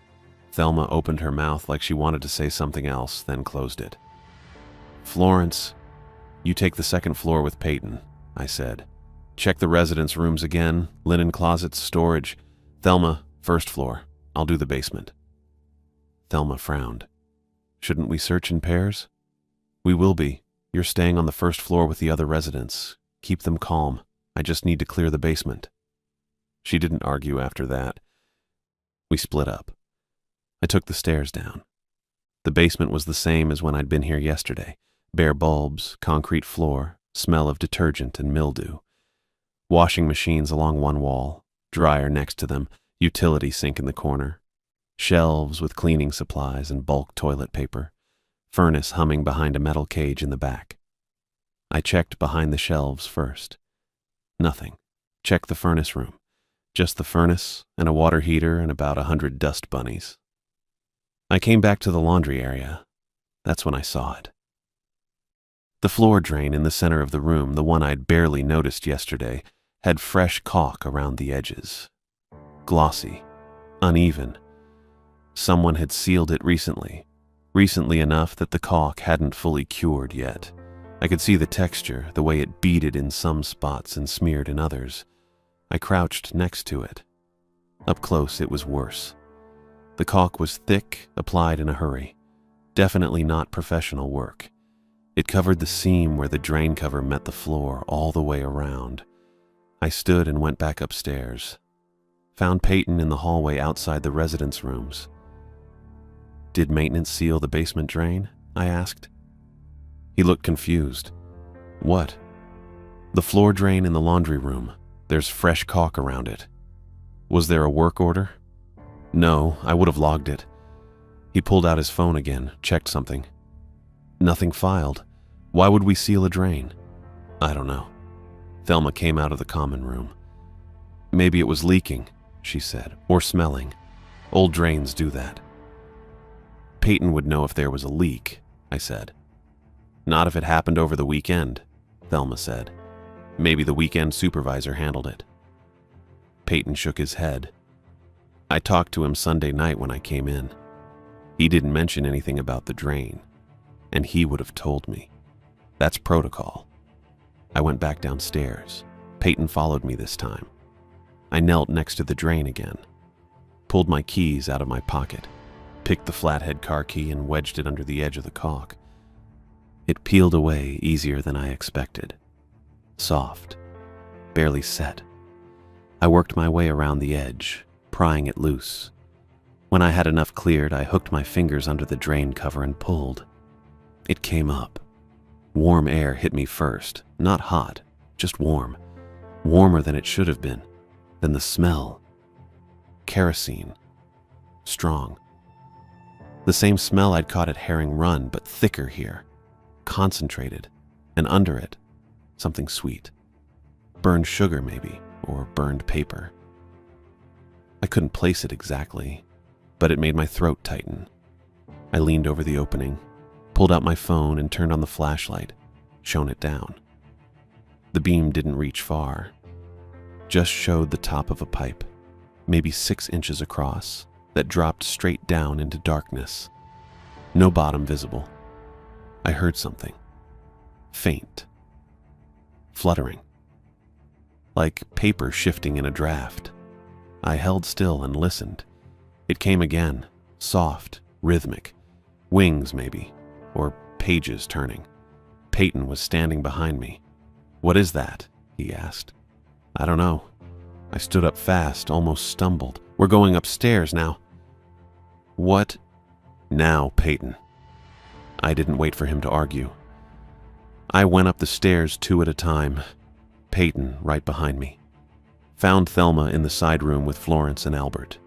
Thelma opened her mouth like she wanted to say something else, then closed it. "Florence, you take the second floor with Peyton," I said. "Check the residence rooms again, linen closets, storage. Thelma, first floor. I'll do the basement." Thelma frowned. "Shouldn't we search in pairs?" "We will be. You're staying on the first floor with the other residents. Keep them calm. I just need to clear the basement." She didn't argue after that. We split up. I took the stairs down. The basement was the same as when I'd been here yesterday. Bare bulbs, concrete floor, smell of detergent and mildew. Washing machines along one wall, dryer next to them, utility sink in the corner. Shelves with cleaning supplies and bulk toilet paper. furnace humming behind a metal cage in the back. I checked behind the shelves first. Nothing. Checked the furnace room. Just the furnace and a water heater and about 100 dust bunnies. I came back to the laundry area. That's when I saw it. The floor drain in the center of the room, the one I'd barely noticed yesterday, had fresh caulk around the edges. Glossy, uneven. Someone had sealed it recently enough that the caulk hadn't fully cured yet. I could see the texture, the way it beaded in some spots and smeared in others. I crouched next to it. Up close, it was worse. The caulk was thick, applied in a hurry. Definitely not professional work. It covered the seam where the drain cover met the floor all the way around. I stood and went back upstairs. Found Peyton in the hallway outside the residence rooms. "Did maintenance seal the basement drain?" I asked. He looked confused. "What?" "The floor drain in the laundry room. There's fresh caulk around it." "Was there a work order?" "No, I would have logged it." He pulled out his phone again, checked something. "Nothing filed. Why would we seal a drain?" "I don't know." Thelma came out of the common room. "Maybe it was leaking," she said, "or smelling. Old drains do that." "Peyton would know if there was a leak," I said. "Not if it happened over the weekend," Thelma said. "Maybe the weekend supervisor handled it." Peyton shook his head. "I talked to him Sunday night when I came in. He didn't mention anything about the drain, and he would have told me. That's protocol." I went back downstairs. Peyton followed me this time. I knelt next to the drain again, pulled my keys out of my pocket, picked the flathead car key and wedged it under the edge of the caulk. It peeled away easier than I expected. Soft, barely set. I worked my way around the edge, prying it loose. When I had enough cleared, I hooked my fingers under the drain cover and pulled. It came up. Warm air hit me first, not hot, just warm. Warmer than it should have been. Then the smell. Kerosene. Strong. The same smell I'd caught at Herring Run, but thicker here. Concentrated. And under it, something sweet. Burned sugar, maybe, or burned paper. I couldn't place it exactly, but it made my throat tighten. I leaned over the opening, pulled out my phone and turned on the flashlight, shone it down. The beam didn't reach far, just showed the top of a pipe, maybe 6 inches across, that dropped straight down into darkness. No bottom visible. I heard something. Faint. Fluttering. Like paper shifting in a draft. I held still and listened. It came again, soft, rhythmic. Wings, maybe, or pages turning. Peyton was standing behind me. "What is that?" he asked. "I don't know." I stood up fast, almost stumbled. "We're going upstairs now." "What?" "Now, Peyton." I didn't wait for him to argue. I went up the stairs 2 at a time, Peyton right behind me. Found Thelma in the side room with Florence and Albert.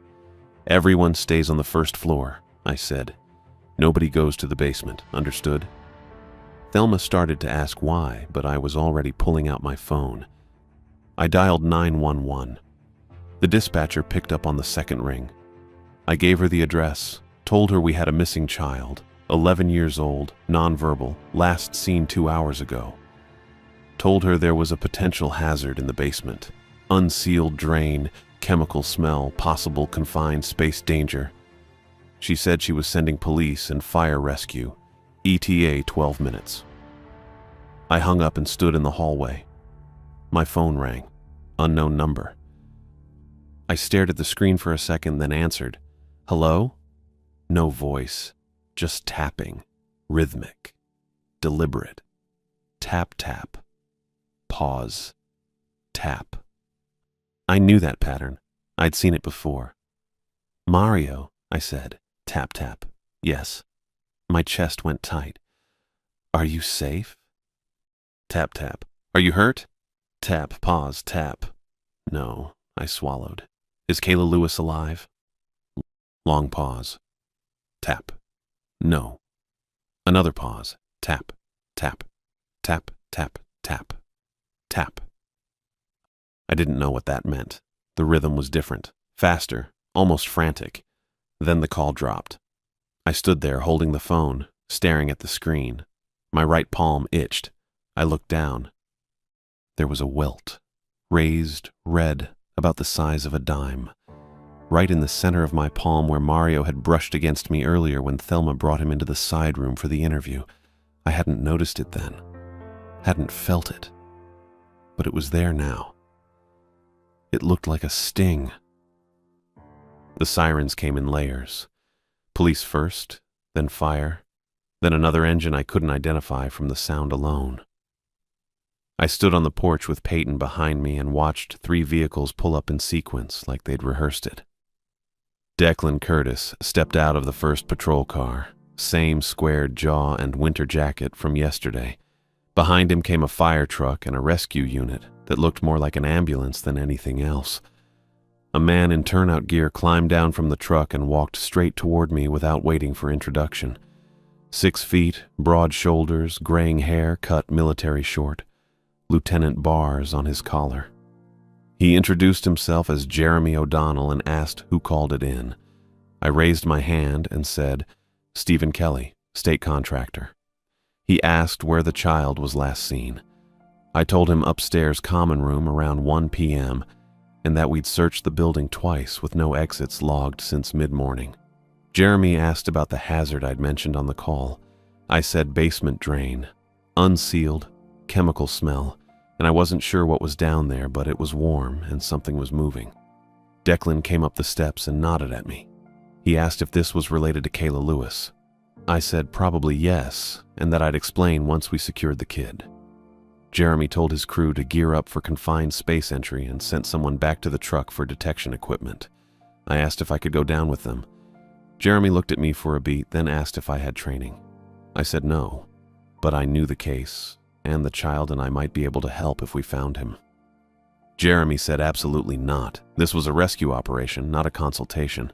"Everyone stays on the first floor," I said. "Nobody goes to the basement, understood?" Thelma started to ask why, but I was already pulling out my phone. I dialed 911. The dispatcher picked up on the second ring. I gave her the address, told her we had a missing child, 11 years old, nonverbal, last seen 2 hours ago. Told her there was a potential hazard in the basement. Unsealed drain, chemical smell, possible confined space danger. She said she was sending police and fire rescue. ETA 12 minutes. I hung up and stood in the hallway. My phone rang. Unknown number. I stared at the screen for a second, then answered. "Hello?" No voice. Just tapping. Rhythmic. Deliberate. Tap, tap. Pause. Tap. I knew that pattern. I'd seen it before. "Mario," I said. Tap, tap. "Yes." My chest went tight. "Are you safe?" Tap, tap. "Are you hurt?" Tap, pause, tap. "No," I swallowed. "Is Kayla Lewis alive?" Long pause. Tap. "No." Another pause. Tap, tap, tap, tap, tap, tap. I didn't know what that meant. The rhythm was different, faster, almost frantic. Then the call dropped. I stood there holding the phone, staring at the screen. My right palm itched. I looked down. There was a welt, raised, red, about the size of a dime. Right in the center of my palm where Mario had brushed against me earlier when Thelma brought him into the side room for the interview. I hadn't noticed it then, hadn't felt it, but it was there now. It looked like a sting. The sirens came in layers. Police first, then fire, then another engine I couldn't identify from the sound alone. I stood on the porch with Peyton behind me and watched 3 vehicles pull up in sequence like they'd rehearsed it. Declan Curtis stepped out of the first patrol car, same squared jaw and winter jacket from yesterday. Behind him came a fire truck and a rescue unit that looked more like an ambulance than anything else. A man in turnout gear climbed down from the truck and walked straight toward me without waiting for introduction. 6 feet, broad shoulders, graying hair cut military short, Lieutenant bars on his collar. He introduced himself as Jeremy O'Donnell and asked who called it in. I raised my hand and said, "Stephen Kelly, state contractor." He asked where the child was last seen. I told him upstairs common room around 1 p.m., and that we'd searched the building twice with no exits logged since mid-morning. Jeremy asked about the hazard I'd mentioned on the call. I said basement drain, unsealed, chemical smell, and I wasn't sure what was down there, but it was warm and something was moving. Declan came up the steps and nodded at me. He asked if this was related to Kayla Lewis. I said probably yes, and that I'd explain once we secured the kid. Jeremy told his crew to gear up for confined space entry and sent someone back to the truck for detection equipment. I asked if I could go down with them. Jeremy looked at me for a beat, then asked if I had training. I said no, but I knew the case, and the child and I might be able to help if we found him. Jeremy said absolutely not. This was a rescue operation, not a consultation.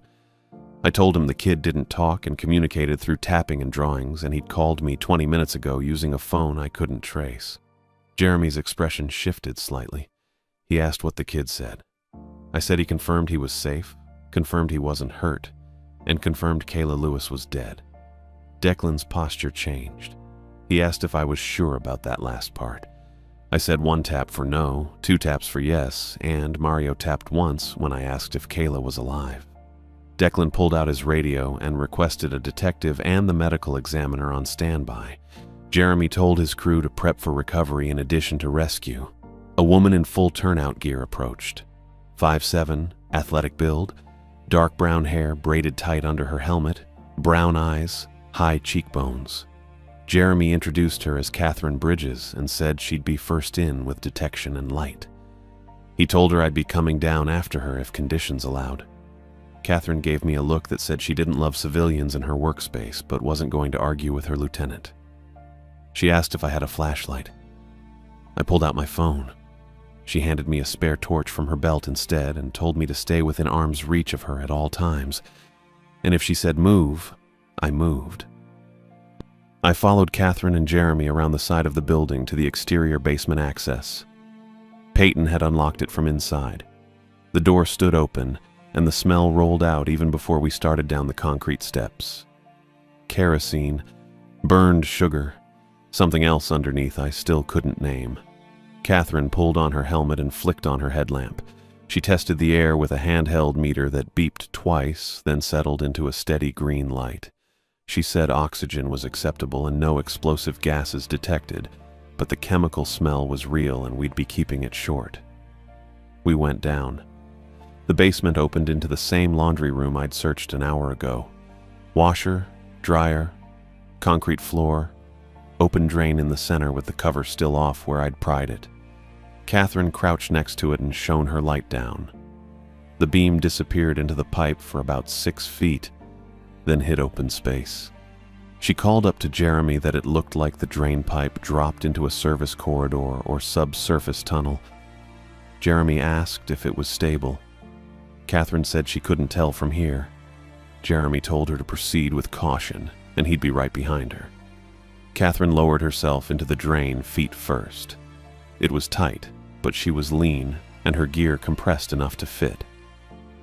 I told him the kid didn't talk and communicated through tapping and drawings, and he'd called me 20 minutes ago using a phone I couldn't trace. Jeremy's expression shifted slightly. He asked what the kid said. I said he confirmed he was safe, confirmed he wasn't hurt, and confirmed Kayla Lewis was dead. Declan's posture changed. He asked if I was sure about that last part. I said 1 tap for no, 2 taps for yes, and Mario tapped once when I asked if Kayla was alive. Declan pulled out his radio and requested a detective and the medical examiner on standby. Jeremy told his crew to prep for recovery in addition to rescue. A woman in full turnout gear approached. 5'7", athletic build, dark brown hair braided tight under her helmet, brown eyes, high cheekbones. Jeremy introduced her as Catherine Bridges and said she'd be first in with detection and light. He told her I'd be coming down after her if conditions allowed. Catherine gave me a look that said she didn't love civilians in her workspace but wasn't going to argue with her lieutenant. She asked if I had a flashlight. I pulled out my phone. She handed me a spare torch from her belt instead and told me to stay within arm's reach of her at all times. And if she said move, I moved. I followed Catherine and Jeremy around the side of the building to the exterior basement access. Peyton had unlocked it from inside. The door stood open, and the smell rolled out even before we started down the concrete steps. Kerosene, burned sugar, something else underneath I still couldn't name. Catherine pulled on her helmet and flicked on her headlamp. She tested the air with a handheld meter that beeped twice, then settled into a steady green light. She said oxygen was acceptable and no explosive gases detected, but the chemical smell was real and we'd be keeping it short. We went down. The basement opened into the same laundry room I'd searched an hour ago. Washer, dryer, concrete floor, open drain in the center with the cover still off where I'd pried it. Catherine crouched next to it and shone her light down. The beam disappeared into the pipe for about 6 feet, then hit open space. She called up to Jeremy that it looked like the drain pipe dropped into a service corridor or subsurface tunnel. Jeremy asked if it was stable. Catherine said she couldn't tell from here. Jeremy told her to proceed with caution, and he'd be right behind her. Catherine lowered herself into the drain feet first. It was tight, but she was lean, and her gear compressed enough to fit.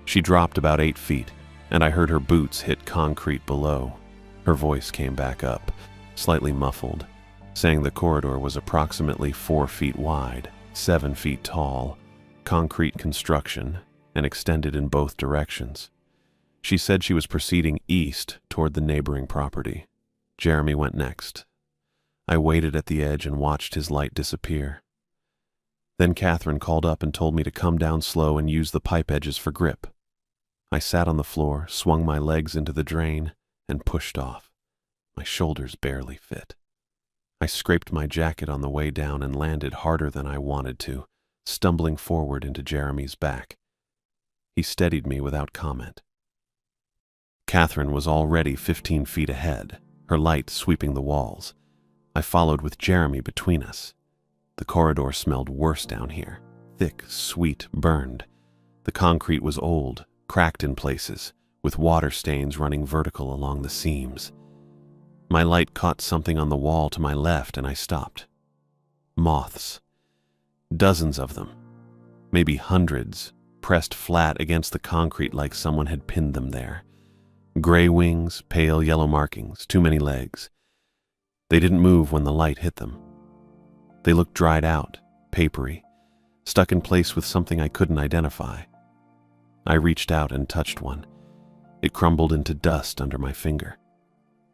She dropped about 8 feet, and I heard her boots hit concrete below. Her voice came back up, slightly muffled, saying the corridor was approximately 4 feet wide, 7 feet tall, concrete construction, and extended in both directions. She said she was proceeding east toward the neighboring property. Jeremy went next. I waited at the edge and watched his light disappear. Then Catherine called up and told me to come down slow and use the pipe edges for grip. I sat on the floor, swung my legs into the drain, and pushed off. My shoulders barely fit. I scraped my jacket on the way down and landed harder than I wanted to, stumbling forward into Jeremy's back. He steadied me without comment. Catherine was already 15 feet ahead, her light sweeping the walls. I followed with Jeremy between us. The corridor smelled worse down here, thick, sweet, burned. The concrete was old, cracked in places, with water stains running vertical along the seams. My light caught something on the wall to my left and I stopped. Moths. Dozens of them. Maybe hundreds, pressed flat against the concrete like someone had pinned them there. Gray wings, pale yellow markings, too many legs. They didn't move when the light hit them. They looked dried out, papery, stuck in place with something I couldn't identify. I reached out and touched one. It crumbled into dust under my finger.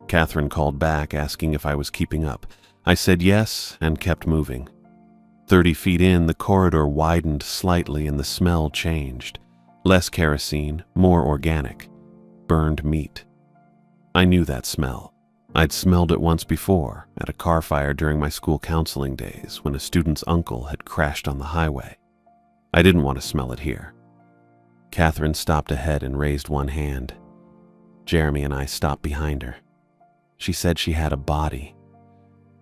Catherine called back, asking if I was keeping up. I said yes and kept moving. 30 feet in, the corridor widened slightly and the smell changed. Less kerosene, more organic. Burned meat. I knew that smell. I'd smelled it once before, at a car fire during my school counseling days when a student's uncle had crashed on the highway. I didn't want to smell it here. Catherine stopped ahead and raised one hand. Jeremy and I stopped behind her. She said she had a body.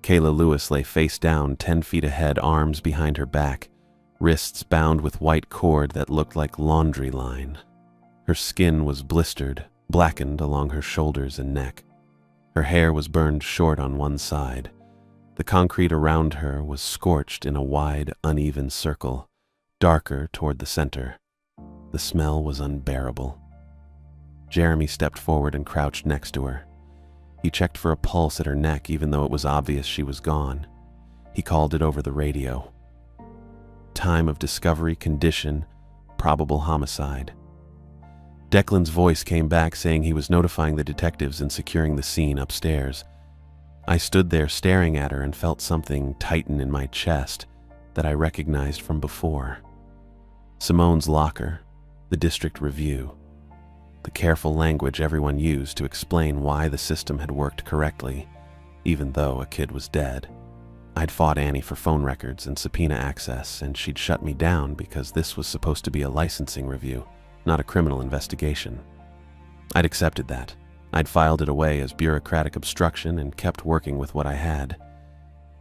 Kayla Lewis lay face down 10 feet ahead, arms behind her back, wrists bound with white cord that looked like laundry line. Her skin was blistered, blackened along her shoulders and neck. Her hair was burned short on one side. The concrete around her was scorched in a wide, uneven circle, darker toward the center. The smell was unbearable. Jeremy stepped forward and crouched next to her. He checked for a pulse at her neck even though it was obvious she was gone. He called it over the radio. Time of discovery, condition, probable homicide. Declan's voice came back saying he was notifying the detectives and securing the scene upstairs. I stood there staring at her and felt something tighten in my chest that I recognized from before. Simone's locker, the district review, the careful language everyone used to explain why the system had worked correctly, even though a kid was dead. I'd fought Annie for phone records and subpoena access, and she'd shut me down because this was supposed to be a licensing review, not a criminal investigation. I'd accepted that. I'd filed it away as bureaucratic obstruction and kept working with what I had.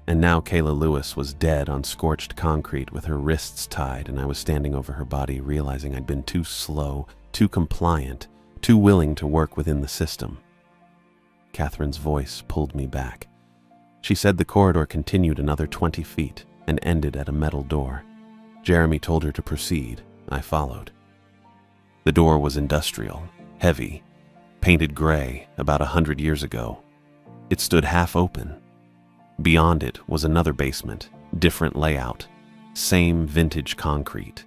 And now Kayla Lewis was dead on scorched concrete with her wrists tied, and I was standing over her body realizing I'd been too slow, too compliant, too willing to work within the system. Catherine's voice pulled me back. She said the corridor continued another 20 feet and ended at a metal door. Jeremy told her to proceed. I followed. The door was industrial, heavy, painted gray about 100 years ago. It stood half open. Beyond it was another basement, different layout, same vintage concrete.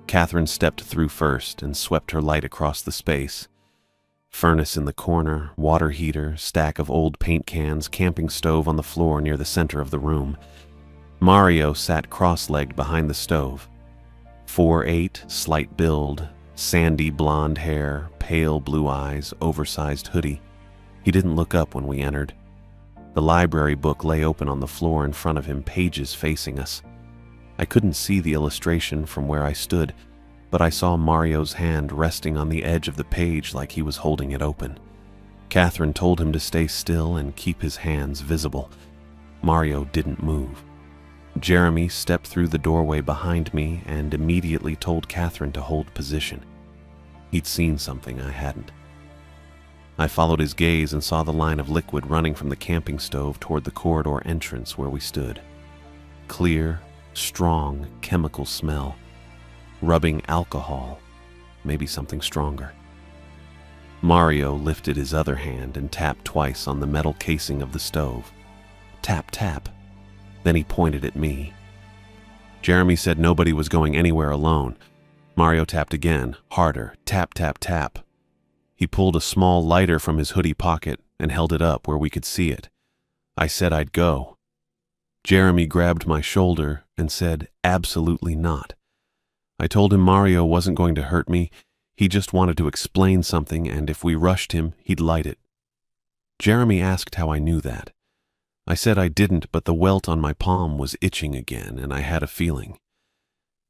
Catherine stepped through first and swept her light across the space. Furnace in the corner, water heater, stack of old paint cans, camping stove on the floor near the center of the room. Mario sat cross-legged behind the stove. 4'8", slight build, sandy blonde hair, pale blue eyes, oversized hoodie. He didn't look up when we entered. The library book lay open on the floor in front of him, pages facing us. I couldn't see the illustration from where I stood, but I saw Mario's hand resting on the edge of the page like he was holding it open. Catherine told him to stay still and keep his hands visible. Mario didn't move. Jeremy stepped through the doorway behind me and immediately told Catherine to hold position. He'd seen something I hadn't. I followed his gaze and saw the line of liquid running from the camping stove toward the corridor entrance where we stood. Clear, strong, chemical smell. Rubbing alcohol, maybe something stronger. Mario lifted his other hand and tapped twice on the metal casing of the stove. Tap, tap. Then he pointed at me. Jeremy said nobody was going anywhere alone. Mario tapped again, harder. Tap, tap, tap. He pulled a small lighter from his hoodie pocket and held it up where we could see it. I said I'd go. Jeremy grabbed my shoulder and said, absolutely not. I told him Mario wasn't going to hurt me. He just wanted to explain something, and if we rushed him, he'd light it. Jeremy asked how I knew that. I said I didn't, but the welt on my palm was itching again, and I had a feeling.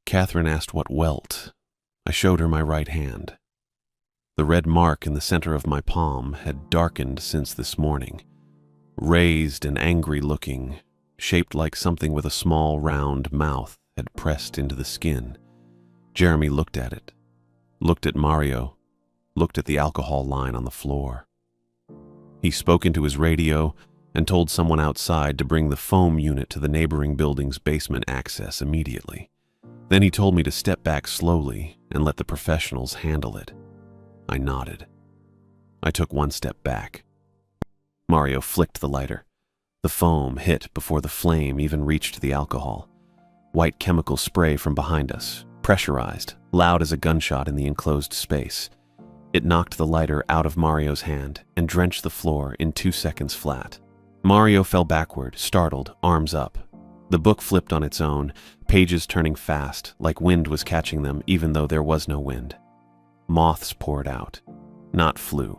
Catherine asked what welt. I showed her my right hand. The red mark in the center of my palm had darkened since this morning, raised and angry-looking, shaped like something with a small, round mouth had pressed into the skin. Jeremy looked at it, looked at Mario, looked at the alcohol line on the floor. He spoke into his radio and told someone outside to bring the foam unit to the neighboring building's basement access immediately. Then he told me to step back slowly and let the professionals handle it. I nodded. I took one step back. Mario flicked the lighter. The foam hit before the flame even reached the alcohol. White chemical spray from behind us, pressurized, loud as a gunshot in the enclosed space. It knocked the lighter out of Mario's hand and drenched the floor in 2 seconds flat. Mario fell backward, startled, arms up. The book flipped on its own, pages turning fast, like wind was catching them even though there was no wind. Moths poured out. Not flew.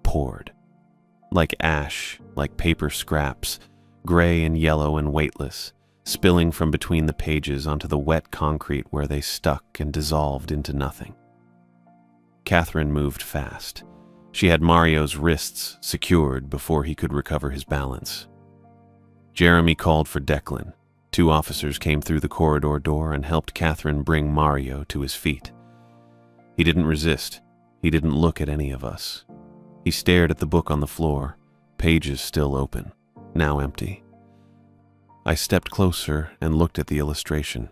Poured. Like ash, like paper scraps, gray and yellow and weightless, spilling from between the pages onto the wet concrete where they stuck and dissolved into nothing. Catherine moved fast. She had Mario's wrists secured before he could recover his balance. Jeremy called for Declan. 2 officers came through the corridor door and helped Catherine bring Mario to his feet. He didn't resist. He didn't look at any of us. He stared at the book on the floor, pages still open, now empty. I stepped closer and looked at the illustration.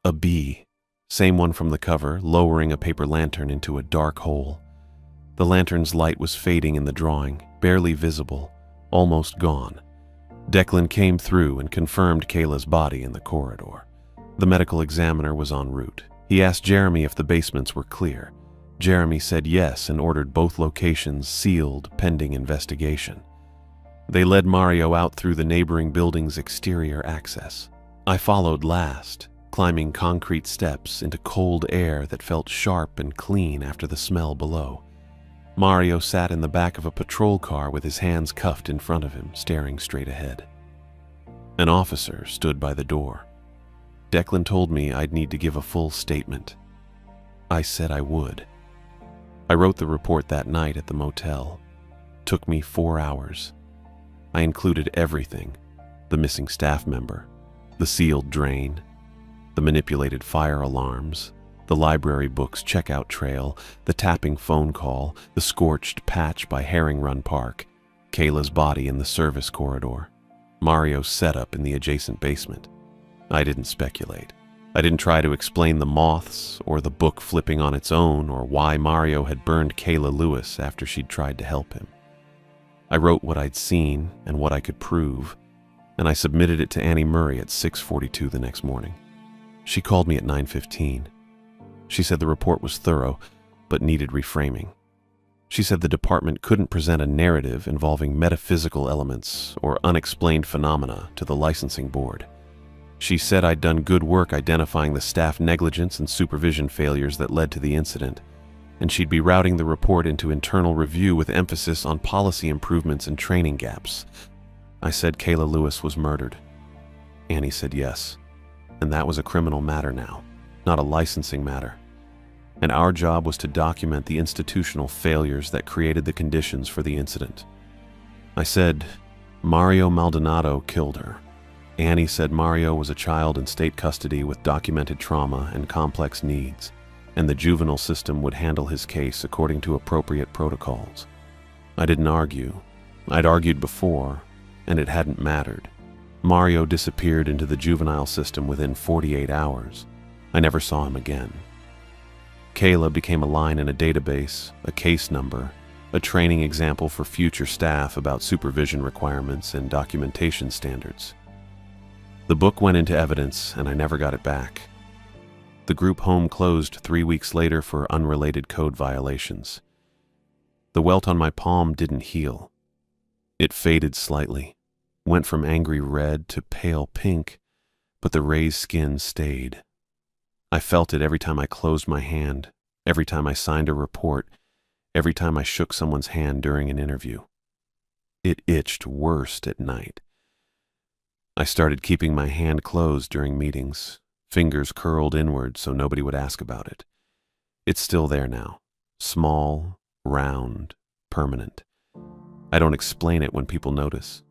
A bee, same one from the cover, lowering a paper lantern into a dark hole. The lantern's light was fading in the drawing, barely visible, almost gone. Declan came through and confirmed Kayla's body in the corridor. The medical examiner was en route. He asked Jeremy if the basements were clear. Jeremy said yes and ordered both locations sealed pending investigation. They led Mario out through the neighboring building's exterior access. I followed last, climbing concrete steps into cold air that felt sharp and clean after the smell below. Mario sat in the back of a patrol car with his hands cuffed in front of him, staring straight ahead. An officer stood by the door. Declan told me I'd need to give a full statement. I said I would. I wrote the report that night at the motel. Took me 4 hours. I included everything: the missing staff member, the sealed drain, the manipulated fire alarms, the library book's checkout trail, the tapping phone call, the scorched patch by Herring Run Park, Kayla's body in the service corridor, Mario's setup in the adjacent basement. I didn't speculate. I didn't try to explain the moths or the book flipping on its own or why Mario had burned Kayla Lewis after she'd tried to help him. I wrote what I'd seen and what I could prove, and I submitted it to Annie Murray at 6:42 the next morning. She called me at 9:15. She said the report was thorough, but needed reframing. She said the department couldn't present a narrative involving metaphysical elements or unexplained phenomena to the licensing board. She said I'd done good work identifying the staff negligence and supervision failures that led to the incident, and she'd be routing the report into internal review with emphasis on policy improvements and training gaps. I said Kayla Lewis was murdered. Annie said yes, and that was a criminal matter now, not a licensing matter. And our job was to document the institutional failures that created the conditions for the incident. I said, Mario Maldonado killed her. Annie said Mario was a child in state custody with documented trauma and complex needs, and the juvenile system would handle his case according to appropriate protocols. I didn't argue. I'd argued before, and it hadn't mattered. Mario disappeared into the juvenile system within 48 hours. I never saw him again. Kayla became a line in a database, a case number, a training example for future staff about supervision requirements and documentation standards. The book went into evidence, and I never got it back. The group home closed 3 weeks later for unrelated code violations. The welt on my palm didn't heal. It faded slightly, went from angry red to pale pink, but the raised skin stayed. I felt it every time I closed my hand, every time I signed a report, every time I shook someone's hand during an interview. It itched worst at night. I started keeping my hand closed during meetings, fingers curled inward so nobody would ask about it. It's still there now, small, round, permanent. I don't explain it when people notice.